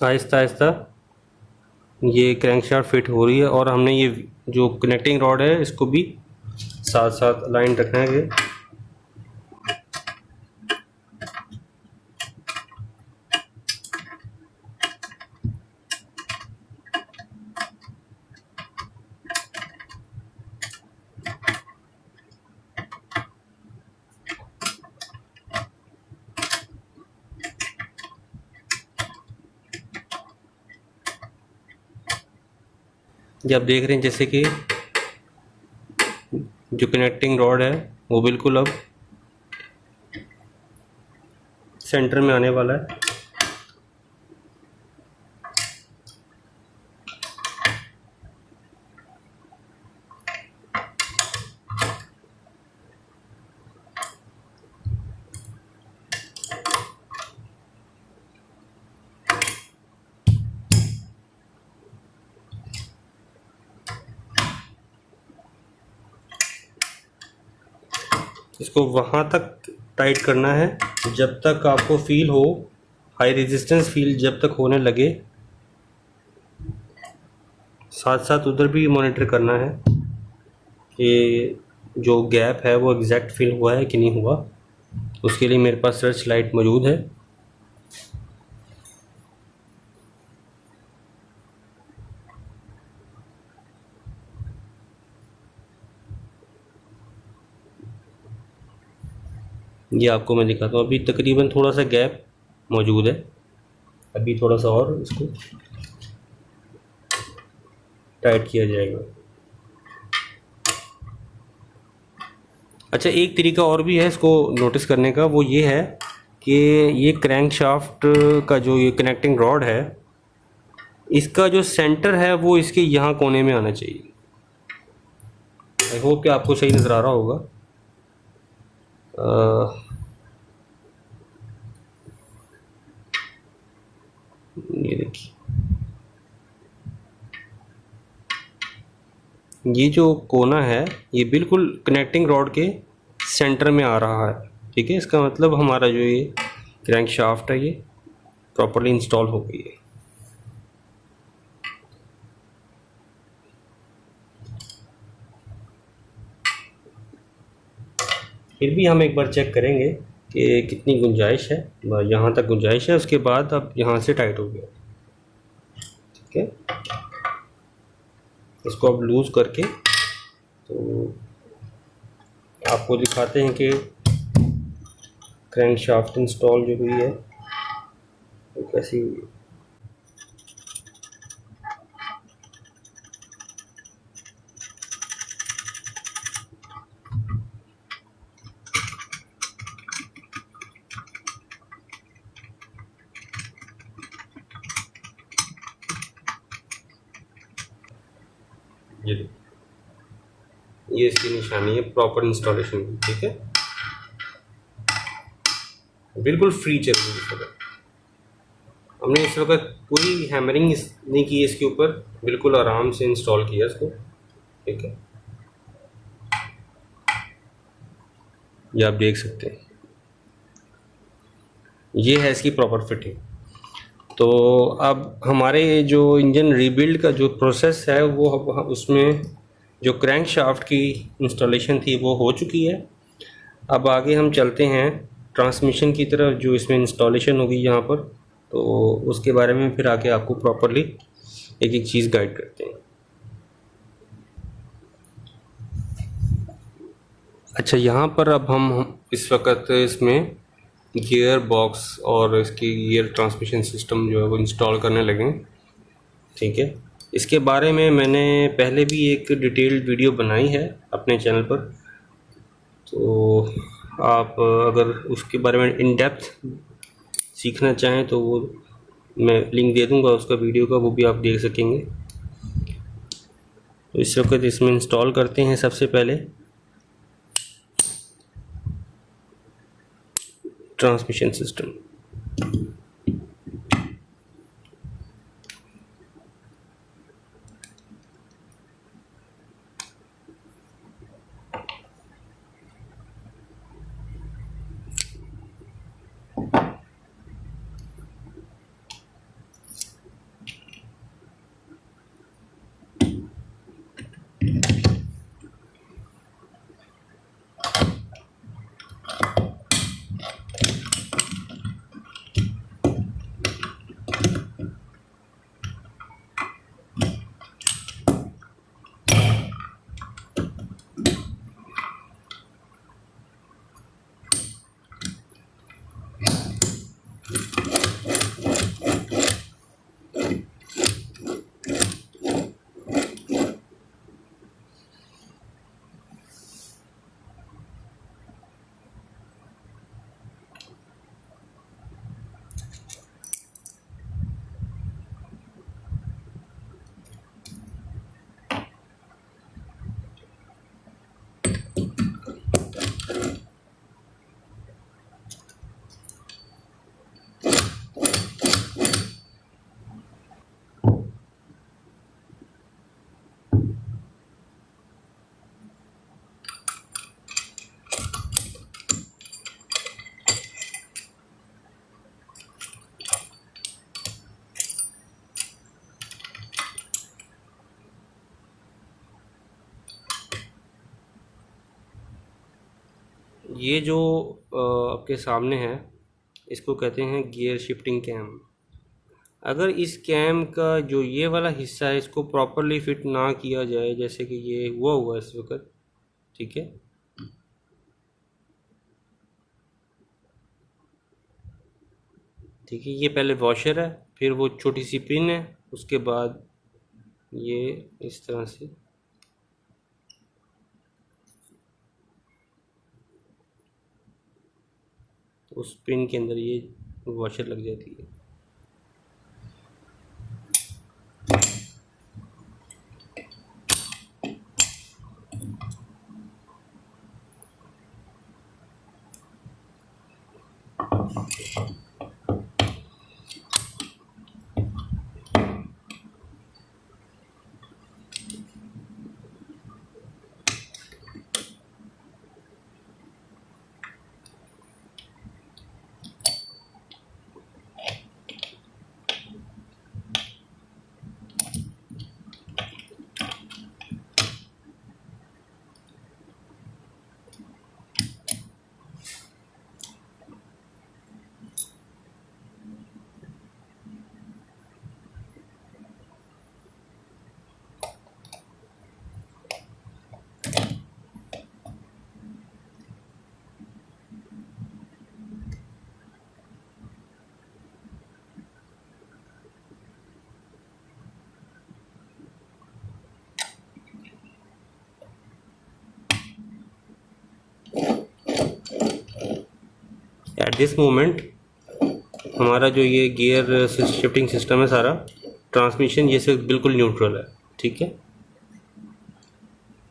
आहिस्ता आहिस्ता ये क्रैंकशाफ्ट फिट हो रही है और हमने ये जो कनेक्टिंग रॉड है इसको भी साथ साथ अलाइन रखना है। ये आप देख रहे हैं जैसे कि जो कनेक्टिंग रॉड है वो बिल्कुल अब सेंटर में आने वाला है। इसको वहाँ तक टाइट करना है जब तक आपको फील हो हाई रेजिस्टेंस फील्ड जब तक होने लगे, साथ साथ उधर भी मॉनिटर करना है कि जो गैप है वो एग्जैक्ट फिल हुआ है कि नहीं हुआ। उसके लिए मेरे पास सर्च लाइट मौजूद है। ये आपको मैं दिखाता हूँ। अभी तकरीबन थोड़ा सा गैप मौजूद है, अभी थोड़ा सा और इसको टाइट किया जाएगा। अच्छा, एक तरीका और भी है इसको नोटिस करने का, वो ये है कि ये क्रैंक शाफ्ट का जो ये कनेक्टिंग रॉड है, इसका जो सेंटर है वो इसके यहाँ कोने में आना चाहिए। आई होप कि आपको सही नज़र आ रहा होगा। ये देखिए, ये जो कोना है ये बिल्कुल कनेक्टिंग रॉड के सेंटर में आ रहा है। ठीक है, इसका मतलब हमारा जो ये क्रैंक शाफ्ट है ये प्रॉपर्ली इंस्टॉल हो गई है। फिर भी हम एक बार चेक करेंगे कि कितनी गुंजाइश है। यहाँ तक गुंजाइश है, उसके बाद अब यहाँ से टाइट हो गया। ठीक है, इसको अब लूज़ करके तो आपको दिखाते हैं कि क्रैंक शाफ्ट इंस्टॉल जो हुई है वो कैसी हुई है। ये इसकी निशानी है प्रॉपर इंस्टॉलेशन की। ठीक है, बिल्कुल फ्री चल रही है इस वक्त। हमने इस वक्त पूरी हैमरिंग नहीं की इसके ऊपर, बिल्कुल आराम से इंस्टॉल किया इसको। ठीक है, ये आप देख सकते हैं, ये है इसकी प्रॉपर फिटिंग। तो अब हमारे जो इंजन रीबिल्ड का जो प्रोसेस है वो उसमें जो क्रैंक शाफ्ट की इंस्टॉलेशन थी वो हो चुकी है। अब आगे हम चलते हैं ट्रांसमिशन की तरफ, जो इसमें इंस्टॉलेशन होगी यहाँ पर, तो उसके बारे में फिर आके आपको प्रॉपरली एक एक चीज़ गाइड करते हैं। अच्छा, यहाँ पर अब हम इस वक्त इसमें गियर बॉक्स और इसकी गियर ट्रांसमिशन सिस्टम जो है वो इंस्टॉल करने लगे। ठीक है, इसके बारे में मैंने पहले भी एक डिटेल्ड वीडियो बनाई है अपने चैनल पर, तो आप अगर उसके बारे में इन डेप्थ सीखना चाहें तो वो मैं लिंक दे दूंगा उसका वीडियो का, वो भी आप देख सकेंगे। तो इस वक्त इसमें इंस्टॉल करते हैं सबसे पहले ट्रांसमिशन सिस्टम। ये जो आपके सामने है इसको कहते हैं गियर शिफ्टिंग कैम। अगर इस कैम का जो ये वाला हिस्सा है इसको प्रॉपरली फिट ना किया जाए, जैसे कि ये हुआ इस वक्त, ठीक है, ठीक है, ये पहले वॉशर है, फिर वो छोटी सी पिन है, उसके बाद ये इस तरह से उस पिन के अंदर ये वॉशर लग जाती है। एट दिस मोमेंट हमारा जो ये गियर शिफ्टिंग सिस्टम है सारा, ट्रांसमिशन ये सब बिल्कुल न्यूट्रल है, ठीक है।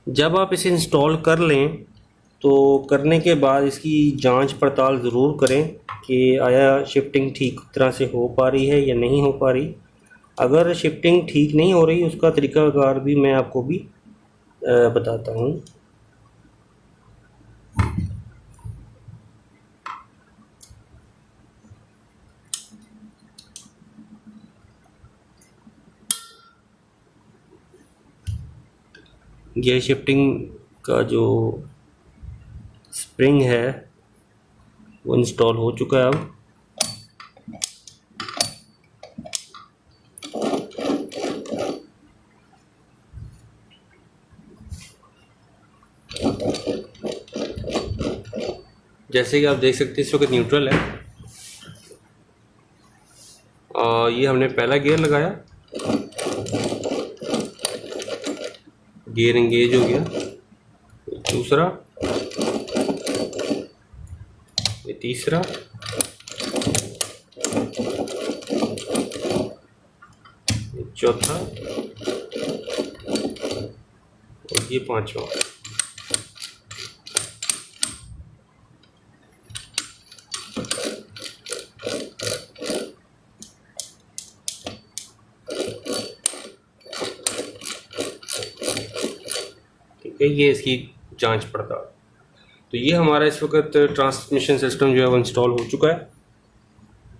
जब आप इसे इंस्टॉल कर लें तो करने के बाद इसकी जांच पड़ताल ज़रूर करें कि आया शिफ्टिंग ठीक तरह से हो पा रही है या नहीं हो पा रही। अगर शिफ्टिंग ठीक नहीं हो रही उसका तरीक़ाकार भी मैं आपको भी बताता हूँ। गियर शिफ्टिंग का जो स्प्रिंग है वो इंस्टॉल हो चुका है। अब जैसे कि आप देख सकते हैं इस वक्त न्यूट्रल है। ये हमने पहला गियर लगाया, गियर एंगेज हो गया। दूसरा, ये तीसरा, ये चौथा और ये पांचवा। ये इसकी जांच पड़ताल। तो ये हमारा इस वक्त ट्रांसमिशन सिस्टम जो है वो इंस्टॉल हो चुका है।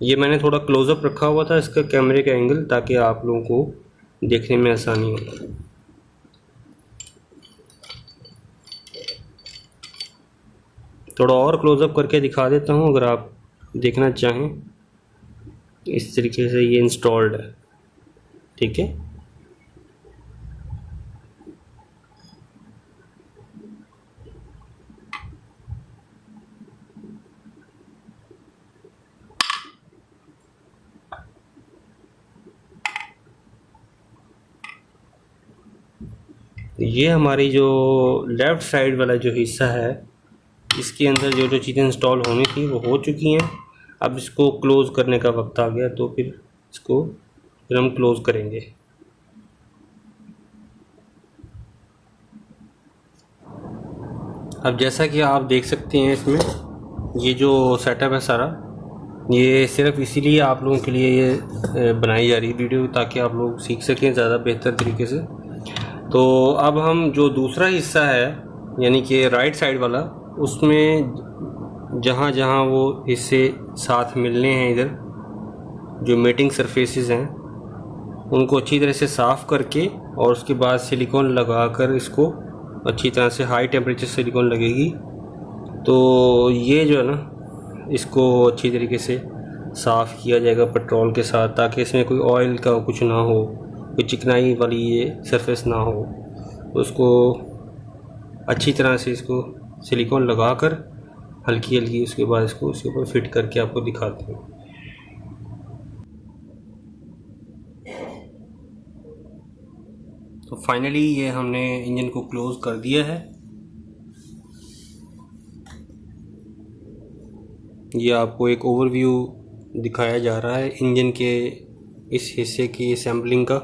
ये मैंने थोड़ा क्लोजअप रखा हुआ था इसका कैमरे का एंगल, ताकि आप लोगों को देखने में आसानी हो। थोड़ा और क्लोजअप करके दिखा देता हूँ अगर आप देखना चाहें। इस तरीके से ये इंस्टॉल्ड है, ठीक है। ये हमारी जो लेफ़्ट साइड वाला जो हिस्सा है इसके अंदर जो जो चीज़ें इंस्टॉल होनी थी वो हो चुकी हैं। अब इसको क्लोज़ करने का वक्त आ गया, तो फिर हम क्लोज़ करेंगे। अब जैसा कि आप देख सकते हैं इसमें ये जो सेटअप है सारा, ये सिर्फ इसीलिए आप लोगों के लिए ये बनाई जा रही है वीडियो, ताकि आप लोग सीख सकें ज़्यादा बेहतर तरीके से। तो अब हम जो दूसरा हिस्सा है यानी कि राइट साइड वाला, उसमें जहाँ जहाँ वो हिस्से साथ मिलने हैं, इधर जो मेटिंग सरफेसेस हैं उनको अच्छी तरह से साफ़ करके और उसके बाद सिलिकॉन लगाकर इसको अच्छी तरह से, हाई टेम्परेचर सिलिकॉन लगेगी, तो ये जो है ना, इसको अच्छी तरीके से साफ़ किया जाएगा पेट्रोल के साथ, ताकि इसमें कोई ऑयल का कुछ ना हो, कोई चिकनाई वाली ये सरफेस ना हो। तो उसको अच्छी तरह से इसको सिलिकॉन लगा कर हल्की हल्की उसके बाद इसको उसके ऊपर फिट करके आपको दिखाते हैं। तो फाइनली ये हमने इंजन को क्लोज़ कर दिया है। ये आपको एक ओवरव्यू दिखाया जा रहा है इंजन के इस हिस्से की असेंबलिंग का।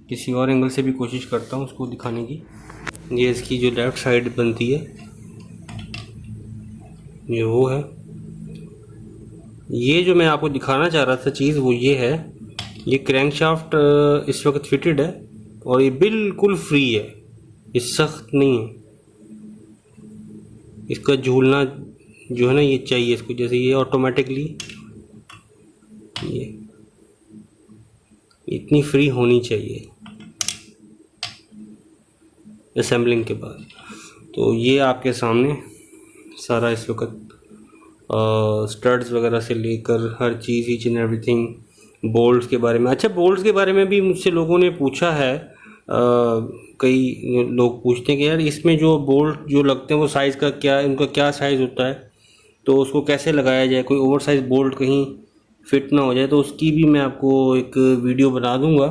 किसी और एंगल से भी कोशिश करता हूँ उसको दिखाने की। ये इसकी जो लेफ़्ट साइड बनती है ये वो है। ये जो मैं आपको दिखाना चाह रहा था चीज़ वो ये है, ये क्रैंकशाफ्ट इस वक्त फिटेड है और ये बिल्कुल फ्री है, ये सख्त नहीं है। इसका झूलना जो है ना ये चाहिए इसको, जैसे ये ऑटोमेटिकली ये इतनी फ्री होनी चाहिए असेंबलिंग के बाद। तो ये आपके सामने सारा इस वक्त स्टड्स वगैरह से लेकर हर चीज़, ईच एंड एवरीथिंग, बोल्ट्स के बारे में। अच्छा, बोल्ट्स के बारे में भी मुझसे लोगों ने पूछा है। कई लोग पूछते हैं कि यार इसमें जो बोल्ट जो लगते हैं वो साइज़ का क्या, उनका क्या साइज़ होता है, तो उसको कैसे लगाया जाए, कोई ओवर साइज़ बोल्ट कहीं फिट ना हो जाए। तो उसकी भी मैं आपको एक वीडियो बना दूंगा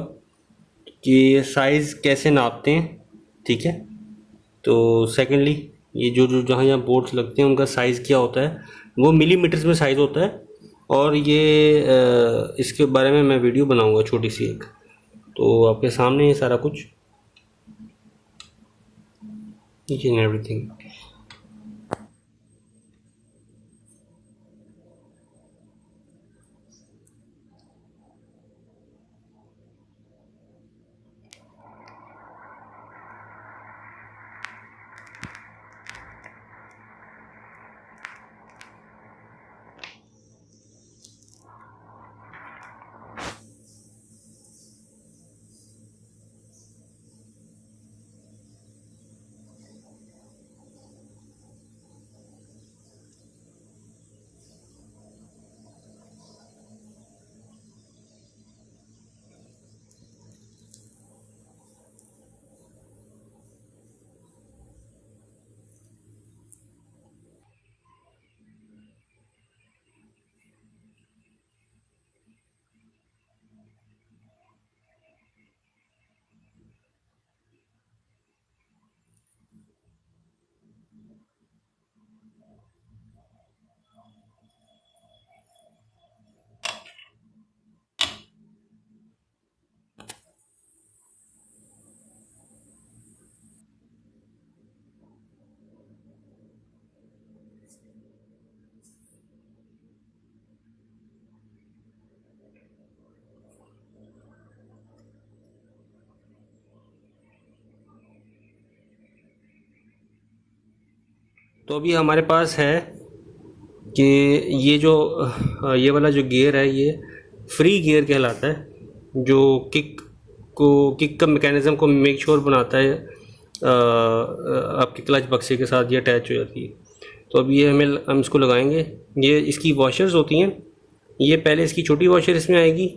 कि साइज़ कैसे नापते हैं, ठीक है। तो सेकेंडली ये जो जो जहाँ जहाँ बोल्ट्स लगते हैं उनका साइज़ क्या होता है, वो मिलीमीटर्स में साइज़ होता है। और ये इसके बारे में मैं वीडियो बनाऊंगा छोटी सी एक। तो आपके सामने ये सारा कुछ, ईच एंड एवरीथिंग। तो अभी हमारे पास है कि ये जो ये वाला जो गियर है ये फ्री गियर कहलाता है, जो किक का मैकेनिज़्म को मेक श्योर बनाता है आपके क्लच बक्से के साथ ये अटैच हो जाती है। तो अब ये हम इसको लगाएंगे। ये इसकी वॉशर्स होती हैं, ये पहले इसकी छोटी वॉशर इसमें आएगी,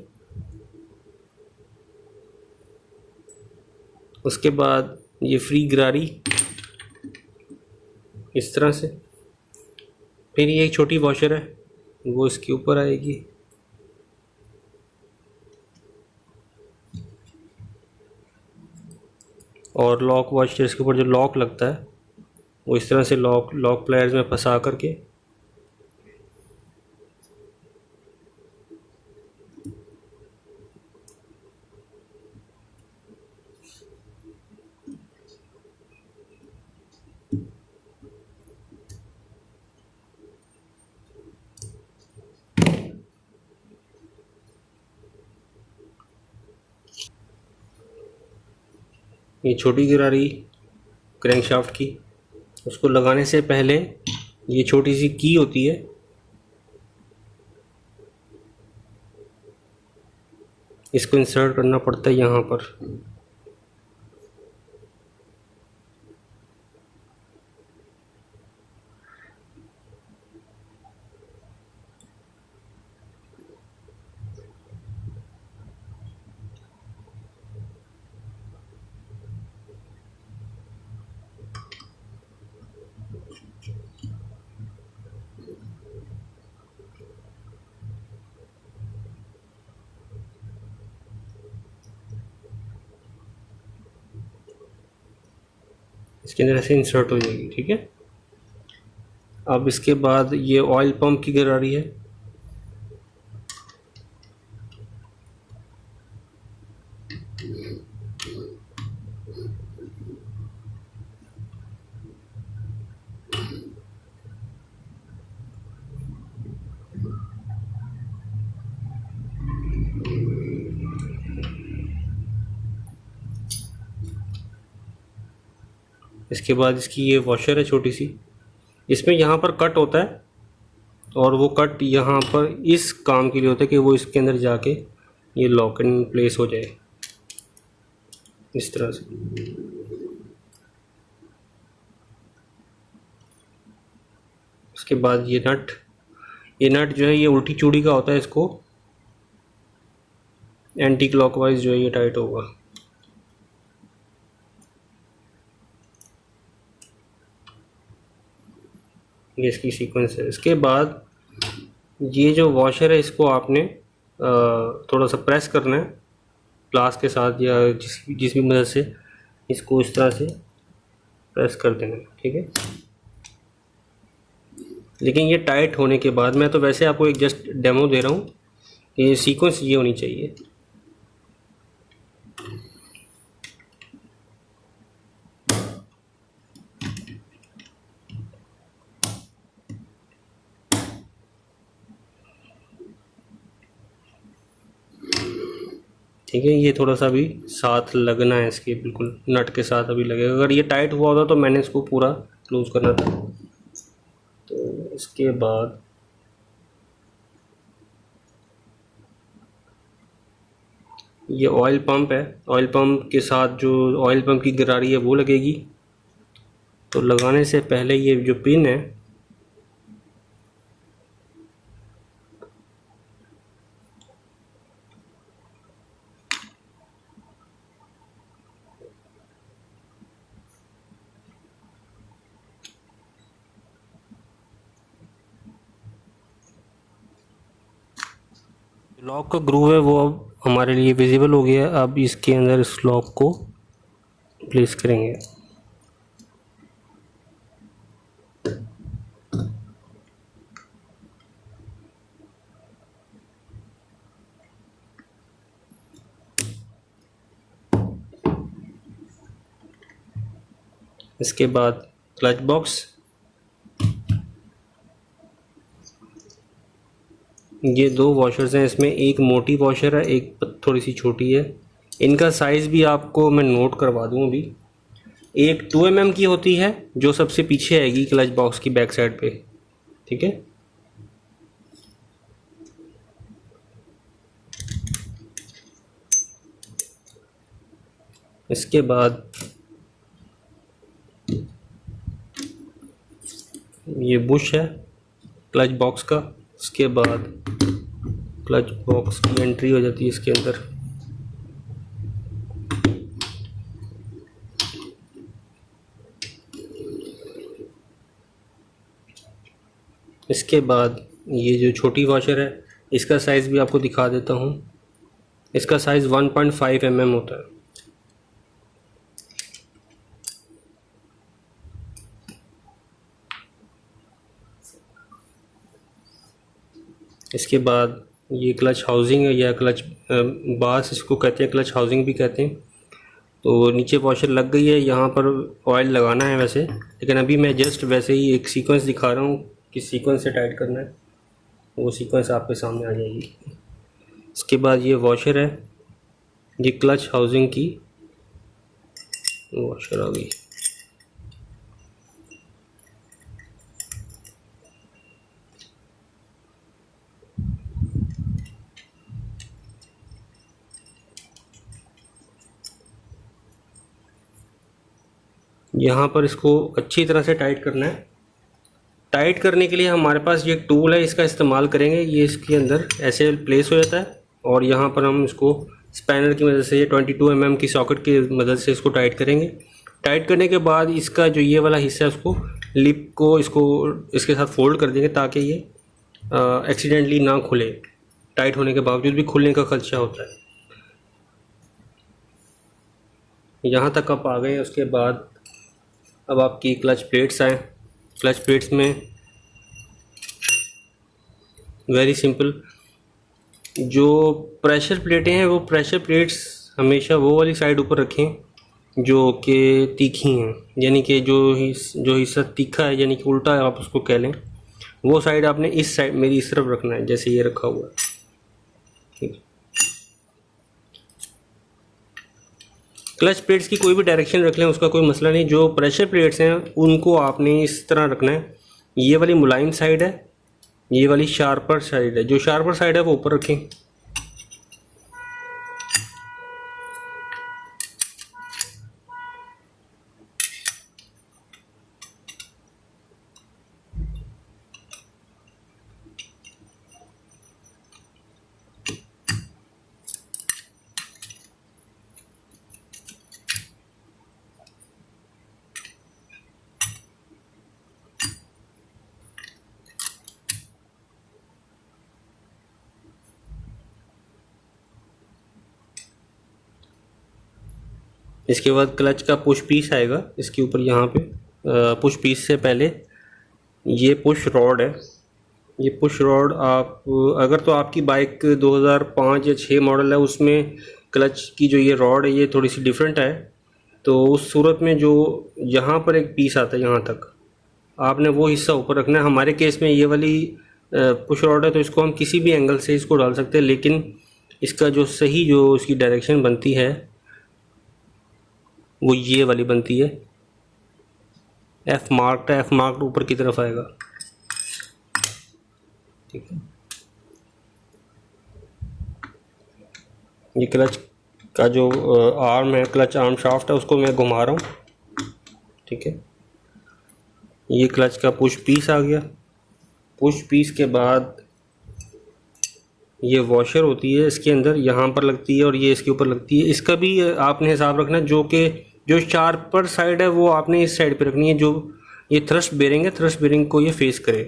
उसके बाद ये फ्री गरारी इस तरह से, फिर ये एक छोटी वॉशर है वो इसके ऊपर आएगी, और लॉक वॉशर इसके ऊपर जो लॉक लगता है वो इस तरह से लॉक प्लायर्स में फंसा करके ये छोटी गिरारी क्रैंकशाफ्ट की, उसको लगाने से पहले ये छोटी सी की होती है, इसको इंसर्ट करना पड़ता है यहाँ पर। इसके अंदर ऐसे इंसर्ट हो जाएगी, ठीक है। अब इसके बाद ये ऑयल पंप की गरारी है। इसके बाद इसकी ये वॉशर है छोटी सी, इसमें यहाँ पर कट होता है और वो कट यहाँ पर इस काम के लिए होता है कि वो इसके अंदर जाके ये लॉक इन प्लेस हो जाए इस तरह से। उसके बाद ये नट जो है ये उल्टी चूड़ी का होता है, इसको एंटी क्लॉकवाइज जो है ये टाइट होगा। ये इसकी सीक्वेंस है। इसके बाद ये जो वॉशर है इसको आपने थोड़ा सा प्रेस करना है ग्लास के साथ या जिस भी मदद से इसको इस तरह से प्रेस कर देना है, ठीक है। लेकिन ये टाइट होने के बाद, मैं तो वैसे आपको एक जस्ट डेमो दे रहा हूँ, ये सीक्वेंस ये होनी चाहिए। ठीक है, ये थोड़ा सा भी साथ लगना है इसके, बिल्कुल नट के साथ अभी लगेगा। अगर ये टाइट हुआ होता तो मैंने इसको पूरा क्लोज करना था। तो इसके बाद ये ऑयल पंप है, ऑयल पंप के साथ जो ऑयल पंप की गरारी है वो लगेगी। तो लगाने से पहले ये जो पिन है लॉक का ग्रूव है वो अब हमारे लिए विजिबल हो गया है। अब इसके अंदर इस लॉक को प्लेस करेंगे। इसके बाद क्लच बॉक्स, ये दो वॉशर्स हैं इसमें, एक मोटी वॉशर है, एक थोड़ी सी छोटी है। इनका साइज़ भी आपको मैं नोट करवा दूँ अभी। एक 2 mm की होती है जो सबसे पीछे आएगी क्लच बॉक्स की बैक साइड पे, ठीक है। इसके बाद ये बुश है क्लच बॉक्स का। इसके बाद क्लच बॉक्स की एंट्री हो जाती है इसके अंदर। इसके बाद ये जो छोटी वॉशर है इसका साइज़ भी आपको दिखा देता हूँ। इसका साइज़ 1.5 mm होता है। इसके बाद ये क्लच हाउसिंग है या क्लच बास इसको कहते हैं, क्लच हाउसिंग भी कहते हैं। तो नीचे वॉशर लग गई है, यहाँ पर ऑयल लगाना है वैसे, लेकिन अभी मैं जस्ट वैसे ही एक सीक्वेंस दिखा रहा हूँ कि सीक्वेंस से टाइट करना है, वो सीक्वेंस आपके सामने आ जाएगी। इसके बाद ये वॉशर है, ये क्लच हाउसिंग की वॉशर आ गई। यहाँ पर इसको अच्छी तरह से टाइट करना है। टाइट करने के लिए हमारे पास ये एक टूल है, इसका इस्तेमाल करेंगे। ये इसके अंदर ऐसे प्लेस हो जाता है और यहाँ पर हम इसको स्पैनर की मदद से, ये 22 mm की सॉकेट की मदद से इसको टाइट करेंगे। टाइट करने के बाद इसका जो ये वाला हिस्सा है उसको लिप को इसको इसके साथ फोल्ड कर देंगे ताकि ये एक्सीडेंटली ना खुले। टाइट होने के बावजूद भी खुलने का खदशा होता है। यहाँ तक आप आ गए। उसके बाद अब आपकी क्लच प्लेट्स आए। क्लच प्लेट्स में वेरी सिंपल, जो प्रेशर प्लेटें हैं वो प्रेशर प्लेट्स हमेशा वो वाली साइड ऊपर रखें जो कि तीखी हैं, यानी कि जो हिस्सा तीखा है, यानी कि उल्टा है आप उसको कह लें, वो साइड आपने इस साइड मेरी इस तरफ रखना है, जैसे ये रखा हुआ है। ठीक। क्लच प्लेट्स की कोई भी डायरेक्शन रख लें, उसका कोई मसला नहीं। जो प्रेशर प्लेट्स हैं उनको आपने इस तरह रखना है। ये वाली मुलायम साइड है, ये वाली शार्पर साइड है। जो शार्पर साइड है वो ऊपर रखें। इसके बाद क्लच का पुश पीस आएगा इसके ऊपर। यहाँ पे पुश पीस से पहले ये पुश रॉड है। ये पुश रॉड आप अगर तो आपकी बाइक 2005 या 6 मॉडल है, उसमें क्लच की जो ये रॉड है ये थोड़ी सी डिफरेंट है, तो उस सूरत में जो यहाँ पर एक पीस आता है यहाँ तक, आपने वो हिस्सा ऊपर रखना है। हमारे केस में ये वाली पुश रॉड है तो इसको हम किसी भी एंगल से इसको डाल सकते हैं, लेकिन इसका जो सही जो इसकी डायरेक्शन बनती है वो ये वाली बनती है। एफ मार्क्ड ऊपर की तरफ आएगा। ठीक है। ये क्लच का जो आर्म है, क्लच आर्म शाफ्ट है, उसको मैं घुमा रहा हूँ। ठीक है। ये क्लच का पुश पीस आ गया। पुश पीस के बाद ये वॉशर होती है इसके अंदर, यहाँ पर लगती है और ये इसके ऊपर लगती है। इसका भी आपने हिसाब रखना है, जो शार्पर साइड है वो आपने इस साइड पे रखनी है। जो ये थ्रस्ट बेरिंग है, थ्रस्ट बेरिंग को ये फेस करे।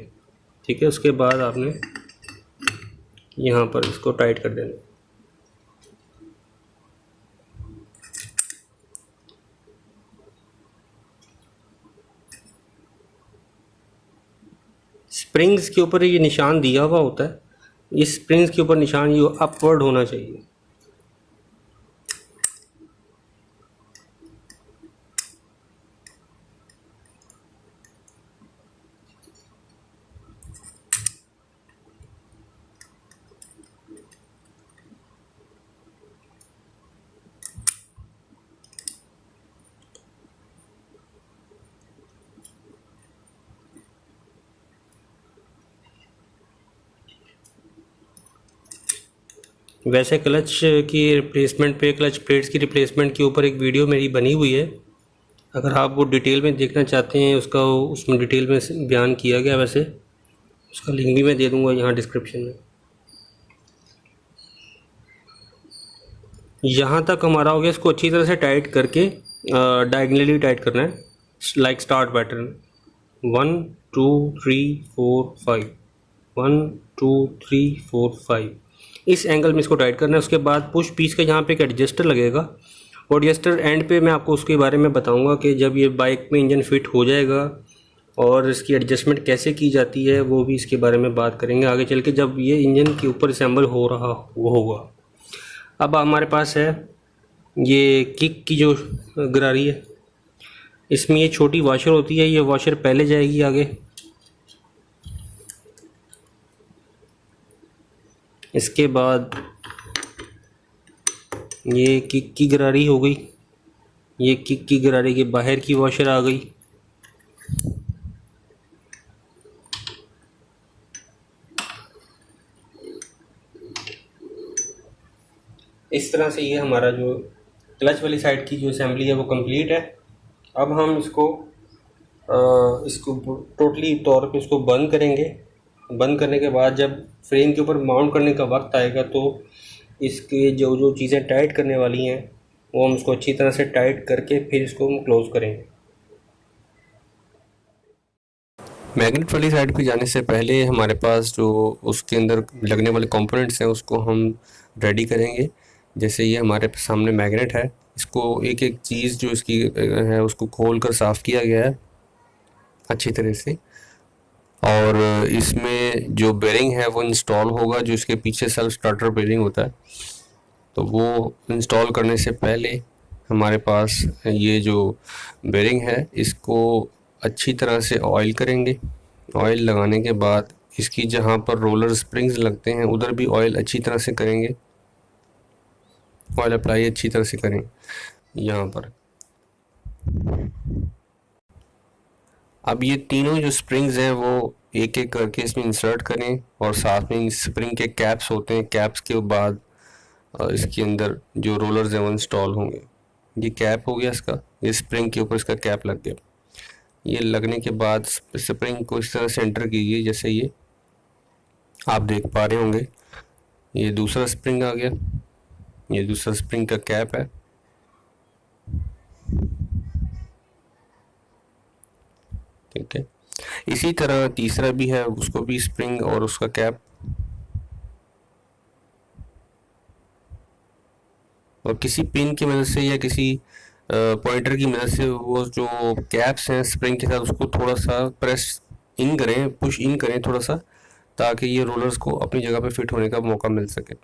ठीक है। उसके बाद आपने यहाँ पर इसको टाइट कर देना। स्प्रिंग्स के ऊपर ये निशान दिया हुआ होता है। इस स्प्रिंग्स के ऊपर निशान ये अपवर्ड होना चाहिए। वैसे क्लच की रिप्लेसमेंट पे, क्लच प्लेट्स की रिप्लेसमेंट के ऊपर एक वीडियो मेरी बनी हुई है। अगर आप वो डिटेल में देखना चाहते हैं उसका, उसमें डिटेल में बयान किया गया। वैसे उसका लिंक भी मैं दे दूंगा यहाँ डिस्क्रिप्शन में। यहाँ तक हमारा हो गया। इसको अच्छी तरह से टाइट करके डायगनली टाइट करना है, लाइक स्टार्ट पैटर्न। 1 2 3 4 5, 1 2 3 4 5, इस एंगल में इसको टाइट करना है। उसके बाद पुश पीस का यहाँ पे एक एडजस्टर लगेगा, और एडजस्टर एंड पे मैं आपको उसके बारे में बताऊंगा कि जब ये बाइक में इंजन फिट हो जाएगा और इसकी एडजस्टमेंट कैसे की जाती है, वो भी इसके बारे में बात करेंगे आगे चल के, जब ये इंजन के ऊपर असेंबल हो रहा वो होगा। अब हमारे पास है ये किक की जो गरारी है, इसमें ये छोटी वॉशर होती है। ये वॉशर पहले जाएगी आगे। इसके बाद ये किक की गरारी हो गई। ये किक की गरारी के बाहर की वॉशर आ गई। इस तरह से ये हमारा जो क्लच वाली साइड की जो असेंबली है वो कंप्लीट है। अब हम इसको टोटली तौर पे इसको बंद करेंगे। बंद करने के बाद जब फ्रेम के ऊपर माउंट करने का वक्त आएगा तो इसके जो जो चीज़ें टाइट करने वाली हैं वो हम इसको अच्छी तरह से टाइट करके फिर इसको हम क्लोज़ करेंगे। मैग्नेट वाली साइड पे जाने से पहले हमारे पास जो उसके अंदर लगने वाले कंपोनेंट्स हैं उसको हम रेडी करेंगे। जैसे ये हमारे सामने मैग्नेट है, इसको एक एक चीज़ जो इसकी है उसको खोल कर साफ़ किया गया है अच्छी तरह से। और इसमें जो बेरिंग है वो इंस्टॉल होगा, जो इसके पीछे सेल्फ स्टार्टर बेरिंग होता है, तो वो इंस्टॉल करने से पहले हमारे पास ये जो बेरिंग है इसको अच्छी तरह से ऑयल करेंगे। ऑयल लगाने के बाद इसकी जहाँ पर रोलर स्प्रिंग्स लगते हैं उधर भी ऑयल अच्छी तरह से करेंगे, ऑयल अप्लाई अच्छी तरह से करें यहाँ पर। अब ये तीनों जो स्प्रिंग्स हैं वो एक एक करके इसमें इंसर्ट करें और साथ में स्प्रिंग के कैप्स होते हैं, कैप्स के बाद इसके अंदर जो रोलर्स हैं वो इंस्टॉल होंगे। ये कैप हो गया इसका, ये स्प्रिंग के ऊपर इसका कैप लग गया। ये लगने के बाद स्प्रिंग को इस तरह से एंटर कीजिए, जैसे ये आप देख पा रहे होंगे। ये दूसरा स्प्रिंग आ गया, ये दूसरा स्प्रिंग का कैप है। ठीक है, इसी तरह तीसरा भी है, उसको भी स्प्रिंग और उसका कैप। और किसी पिन की मदद से या किसी पॉइंटर की मदद से वो जो कैप्स हैं स्प्रिंग के साथ उसको थोड़ा सा प्रेस इन करें, पुश इन करें थोड़ा सा, ताकि ये रोलर्स को अपनी जगह पे फिट होने का मौका मिल सके।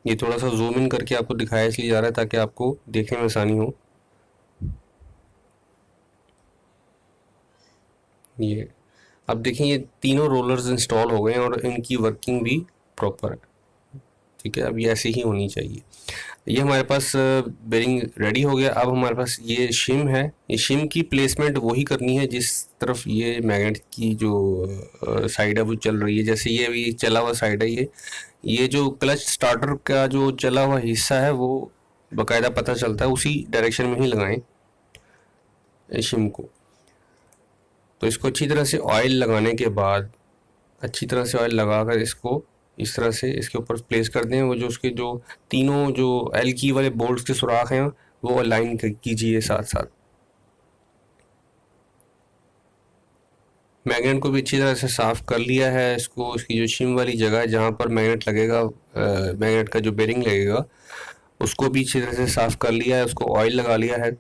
ये थोड़ा सा जूम इन करके आपको दिखाया इसलिए जा रहा है ताकि आपको देखने में आसानी हो। ये अब देखिए ये तीनों रोलर्स इंस्टॉल हो गए हैं और इनकी वर्किंग भी प्रॉपर है। ठीक है, अब ये ऐसे ही होनी चाहिए। ये हमारे पास बेरिंग रेडी हो गया। अब हमारे पास ये शिम है, ये शिम की प्लेसमेंट वही करनी है जिस तरफ ये मैग्नेट की जो साइड है वो चल रही है। जैसे ये अभी चला हुआ साइड है, ये जो क्लच स्टार्टर का जो चला हुआ हिस्सा है वो बाकायदा पता चलता है, उसी डायरेक्शन में ही लगाएं शिम को। तो इसको अच्छी तरह से ऑयल लगाने के बाद, अच्छी तरह से ऑयल लगाकर इसको इस तरह से इसके ऊपर प्लेस कर दें। वो जो उसके जो तीनों जो एल की वाले बोल्ट्स के सुराख हैं वो अलाइन कीजिए साथ साथ। मैग्नेट को भी अच्छी तरह से साफ़ कर लिया है। इसको इसकी जो शिम वाली जगह है जहाँ पर मैग्नेट लगेगा, मैग्नेट का जो बेरिंग लगेगा उसको भी अच्छी तरह से साफ़ कर लिया है, उसको ऑयल लगा लिया है।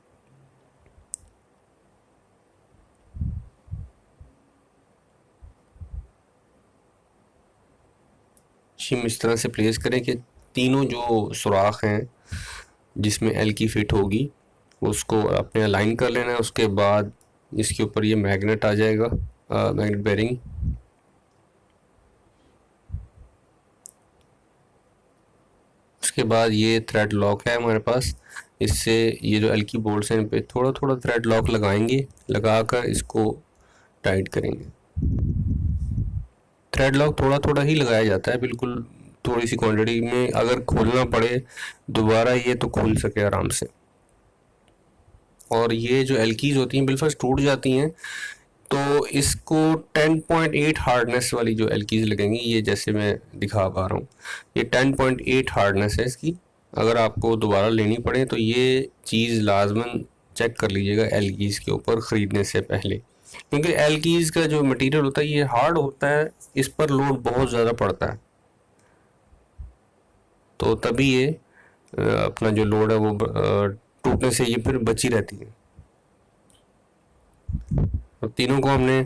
शिम इस तरह से प्लेस करें कि तीनों जो सुराख हैं जिसमें एल की फिट होगी उसको अपने अलाइन कर लेना है। उसके बाद इसके ऊपर ये मैग्नेट आ जाएगा, मैग्नेट बेरिंग। उसके बाद ये थ्रेड लॉक है हमारे पास, इससे ये जो एल की बोल्ट्स हैं इन पे थोड़ा थोड़ा थ्रेड लॉक लगाएंगे, लगाकर इसको टाइट करेंगे। थ्रेड लॉक थोड़ा थोड़ा ही लगाया जाता है, बिल्कुल थोड़ी सी क्वांटिटी में, अगर खोलना पड़े दोबारा ये तो खुल सके आराम से। और ये जो एल्कीज होती हैं बिल्कुल टूट जाती हैं, तो इसको 10.8 हार्डनेस वाली जो एल्कीज लगेंगी, ये जैसे मैं दिखा पा रहा हूँ, ये 10.8 हार्डनेस है इसकी। अगर आपको दोबारा लेनी पड़े तो ये चीज़ लाजमन चेक कर लीजिएगा एल्कीज के ऊपर ख़रीदने से पहले, क्योंकि एल्कीज का जो मटेरियल होता है ये हार्ड होता है, इस पर लोड बहुत ज़्यादा पड़ता है, तो तभी ये अपना जो लोड है वो टूटने से ये फिर बची रहती है। अब तीनों को हमने,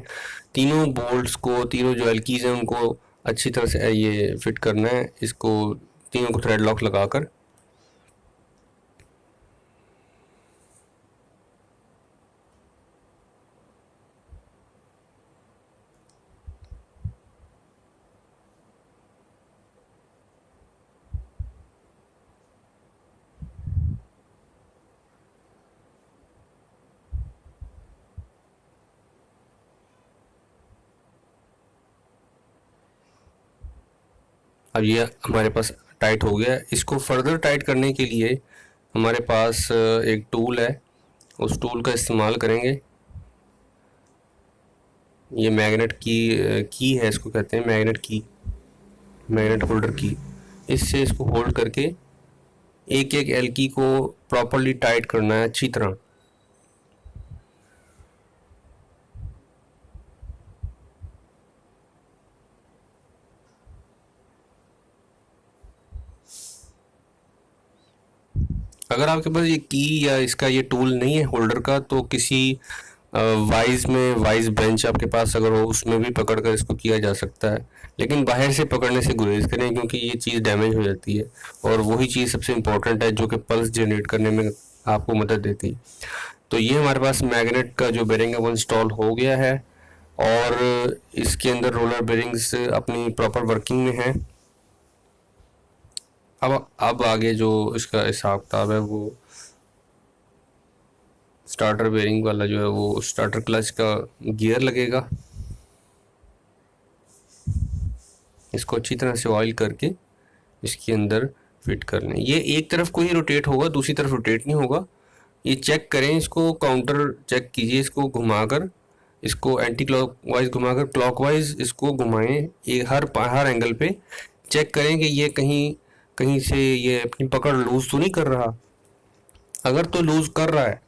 तीनों बोल्ट्स को, तीनों जो एल्कीज हैं उनको अच्छी तरह से ये फिट करना है, इसको तीनों को थ्रेड लॉक लगाकर। अब ये हमारे पास टाइट हो गया है। इसको फर्दर टाइट करने के लिए हमारे पास एक टूल है, उस टूल का इस्तेमाल करेंगे। ये मैग्नेट की है, इसको कहते हैं मैग्नेट की, मैग्नेट होल्डर की। इससे इसको होल्ड करके एक एक एल की को प्रॉपरली टाइट करना है अच्छी तरह। अगर आपके पास ये की या इसका ये टूल नहीं है होल्डर का, तो किसी वाइज में वाइज बेंच आपके पास अगर हो, उसमें भी पकड़ कर इसको किया जा सकता है। लेकिन बाहर से पकड़ने से गुरेज करें, क्योंकि ये चीज़ डैमेज हो जाती है, और वही चीज़ सबसे इम्पोर्टेंट है जो कि पल्स जनरेट करने में आपको मदद देती है। तो ये हमारे पास मैग्नेट का जो बेरिंग है वो इंस्टॉल हो गया है, और इसके अंदर रोलर बेरिंग्स अपनी प्रॉपर वर्किंग में है। अब आगे जो इसका हिसाब किताब है वो स्टार्टर बेरिंग वाला जो है, वो स्टार्टर क्लच का गियर लगेगा। इसको अच्छी तरह से ऑयल करके इसके अंदर फिट कर लें। ये एक तरफ को ही रोटेट होगा, दूसरी तरफ रोटेट नहीं होगा। ये चेक करें, इसको काउंटर चेक कीजिए, इसको घुमाकर, इसको एंटी क्लॉकवाइज घुमाकर क्लॉकवाइज इसको घुमाएं। ये हर एंगल पे चेक करें कि ये कहीं कहीं से ये अपनी पकड़ लूज तो नहीं कर रहा। अगर तो लूज कर रहा है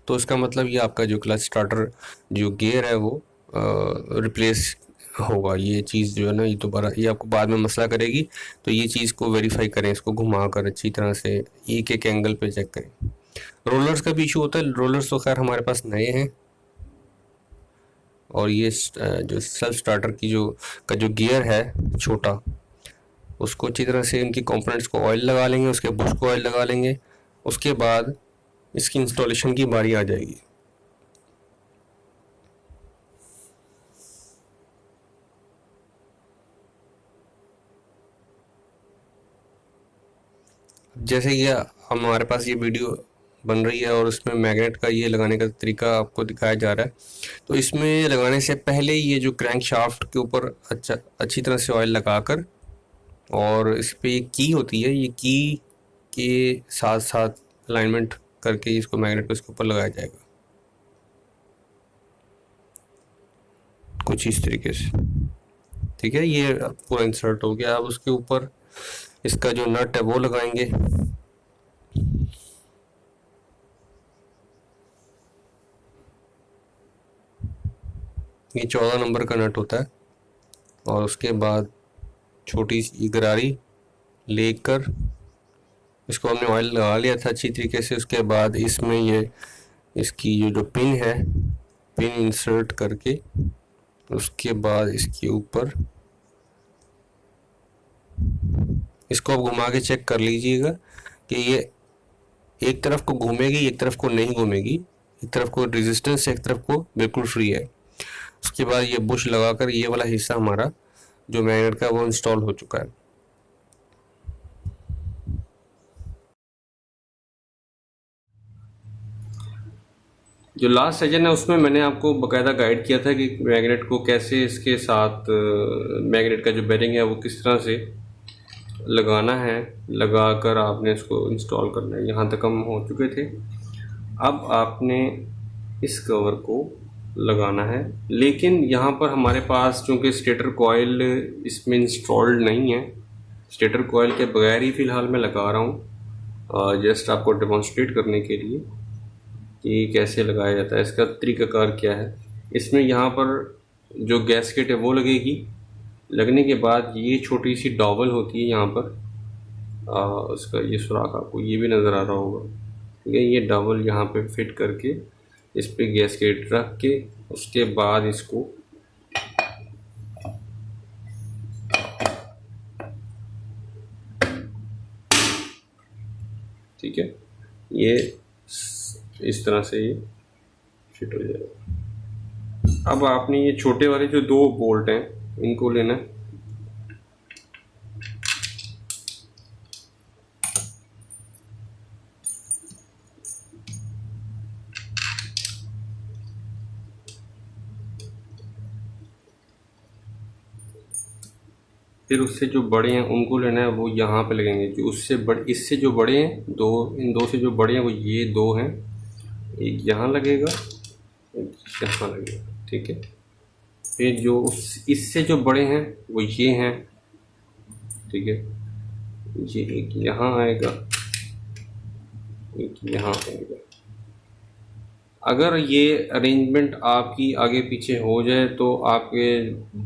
तो इसका मतलब ये आपका जो क्लच स्टार्टर जो गियर है वो रिप्लेस होगा। ये चीज़ जो है ना, ये दोबारा ये आपको बाद में मसला करेगी। तो ये चीज़ को वेरीफाई करें, इसको घुमा कर अच्छी तरह से एक एक एंगल पे चेक करें। रोलर्स का भी इशू होता है, रोलर्स तो खैर हमारे पास नए हैं। और ये जो सेल्फ स्टार्टर की जो गियर है छोटा, उसको अच्छी तरह से इनकी कंपोनेंट्स को ऑयल लगा लेंगे, उसके बुश को ऑयल लगा लेंगे। उसके बाद इसकी इंस्टॉलेशन की बारी आ जाएगी। जैसे कि हमारे पास ये वीडियो बन रही है और उसमें मैग्नेट का ये लगाने का तरीका आपको दिखाया जा रहा है। तो इसमें लगाने से पहले ये जो क्रैंक शाफ्ट के ऊपर अच्छी तरह से ऑयल लगाकर, और इस पे ये की होती है, ये की के साथ साथ अलाइनमेंट करके इसको मैग्नेट को इसके ऊपर लगाया जाएगा कुछ इस तरीके से। ठीक है, ये पूरा इंसर्ट हो गया। अब उसके ऊपर इसका जो नट है वो लगाएंगे। ये 14 नंबर का नट होता है। और उसके बाद छोटी सी गरारी लेकर इसको हमने ऑयल लगा लिया था अच्छी तरीके से। उसके बाद इसमें ये इसकी जो पिन है, पिन इंसर्ट करके उसके बाद इसके ऊपर इसको आप घुमा के चेक कर लीजिएगा कि ये एक तरफ को घूमेगी, एक तरफ को नहीं घूमेगी। एक तरफ को रेजिस्टेंस है, एक तरफ को बिल्कुल फ्री है। उसके बाद ये बुश लगाकर ये वाला हिस्सा हमारा जो मैग्नेट का वो इंस्टॉल हो चुका है। जो लास्ट सेशन है उसमें मैंने आपको बकायदा गाइड किया था कि मैग्नेट को कैसे इसके साथ मैग्नेट का जो बेरिंग है वो किस तरह से लगाना है, लगाकर आपने इसको इंस्टॉल करना है। यहाँ तक हम हो चुके थे। अब आपने इस कवर को लगाना है, लेकिन यहाँ पर हमारे पास चूँकि स्टेटर कॉयल इसमें इंस्टॉल्ड नहीं है, स्टेटर कॉयल के बगैर ही फ़िलहाल मैं लगा रहा हूँ, जस्ट आपको डेमोन्स्ट्रेट करने के लिए कि कैसे लगाया जाता है, इसका तरीक़ाकार क्या है। इसमें यहाँ पर जो गैसकेट है वो लगेगी। लगने के बाद ये छोटी सी डॉवल होती है यहाँ पर, उसका ये सुराख आपको ये भी नज़र आ रहा होगा। ठीक है, ये डबल यहाँ पे फिट करके इस पे गैसकेट रख के उसके बाद इसको ठीक है, ये इस तरह से ये फिट हो जाएगा। अब आपने ये छोटे वाले जो दो बोल्ट हैं इनको लेना है। फिर उससे जो बड़े हैं उनको लेना है, वो यहाँ पे लगेंगे। जो उससे बड़े, इससे जो बड़े हैं दो, इन दो से जो बड़े हैं वो ये दो हैं, एक यहाँ लगेगा, एक यहाँ लगेगा, ठीक है। फिर जो उस इससे जो बड़े हैं वो ये हैं, ठीक है। ये एक यहाँ आएगा, एक यहाँ आएगा। अगर ये अरेंजमेंट आपकी आगे पीछे हो जाए तो आपके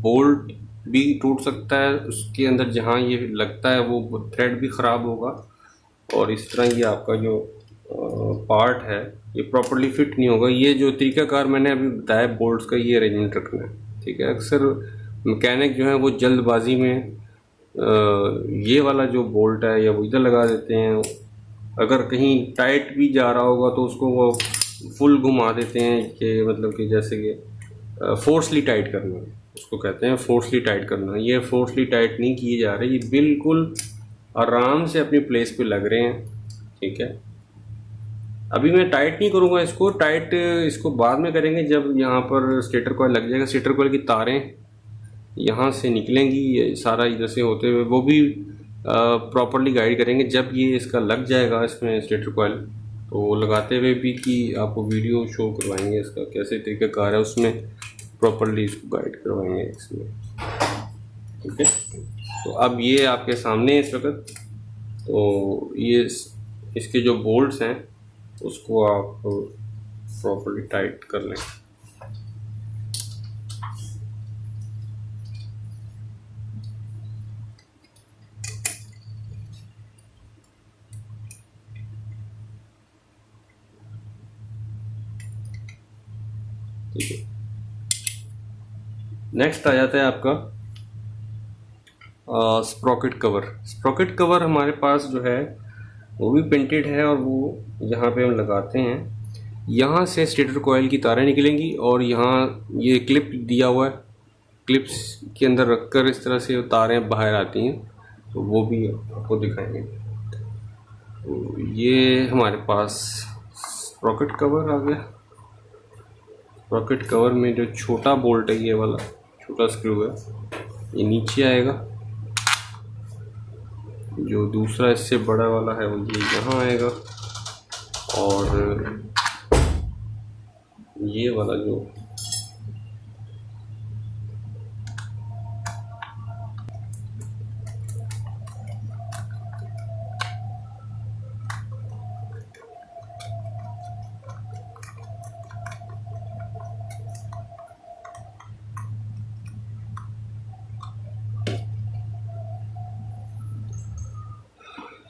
बोल्ट भी टूट सकता है, उसके अंदर जहाँ ये लगता है वो थ्रेड भी ख़राब होगा, और इस तरह ये आपका जो पार्ट है ये प्रॉपरली फिट नहीं होगा। ये जो तरीक़ाकार मैंने अभी बताया बोल्ट्स का, ये अरेंजमेंट रखना है, ठीक है। अक्सर मैकेनिक जो है वो जल्दबाजी में ये वाला जो बोल्ट है या वो इधर लगा देते हैं। अगर कहीं टाइट भी जा रहा होगा तो उसको वो फुल घुमा देते हैं, कि मतलब कि जैसे कि फोर्सली टाइट करना, उसको कहते हैं फोर्सली टाइट करना। ये फोर्सली टाइट नहीं किए जा रहे, ये बिल्कुल आराम से अपनी प्लेस पे लग रहे हैं, ठीक है। अभी मैं टाइट नहीं करूँगा इसको, टाइट इसको बाद में करेंगे जब यहाँ पर स्टेटर कॉइल लग जाएगा। स्टेटर कॉइल की तारें यहाँ से निकलेंगी, ये सारा इधर से होते हुए, वो भी प्रॉपरली गाइड करेंगे जब ये इसका लग जाएगा इसमें स्टेटर कॉइल। तो वो लगाते हुए भी कि आपको वीडियो शो करवाएंगे इसका कैसे तरीक़ाकार है, उसमें प्रॉपरली इसको गाइड करवाएंगे इसमें, ठीक है। तो अब ये आपके सामने इस वक्त, तो ये इसके जो बोल्ट्स हैं उसको आप प्रॉपरली टाइट कर लें। ठीक है, नेक्स्ट आ जाता है आपका स्प्रॉकेट कवर। स्प्रॉकेट कवर हमारे पास जो है वो भी पेंटेड है, और वो यहाँ पे हम लगाते हैं। यहाँ से स्टेटर कॉइल की तारें निकलेंगी, और यहाँ ये क्लिप दिया हुआ है, क्लिप्स के अंदर रखकर इस तरह से तारें बाहर आती हैं, तो वो भी आपको दिखाएंगे। तो ये हमारे पास स्प्रॉकेट कवर आ गया। स्प्रॉकेट कवर में जो छोटा बोल्ट है, ये वाला छोटा स्क्रू है, ये नीचे आएगा। जो दूसरा इससे बड़ा वाला है वो ये यहाँ आएगा, और ये वाला जो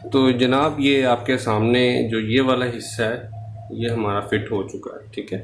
तो जनाब ये आपके सामने जो ये वाला हिस्सा है ये हमारा फिट हो चुका है, ठीक है।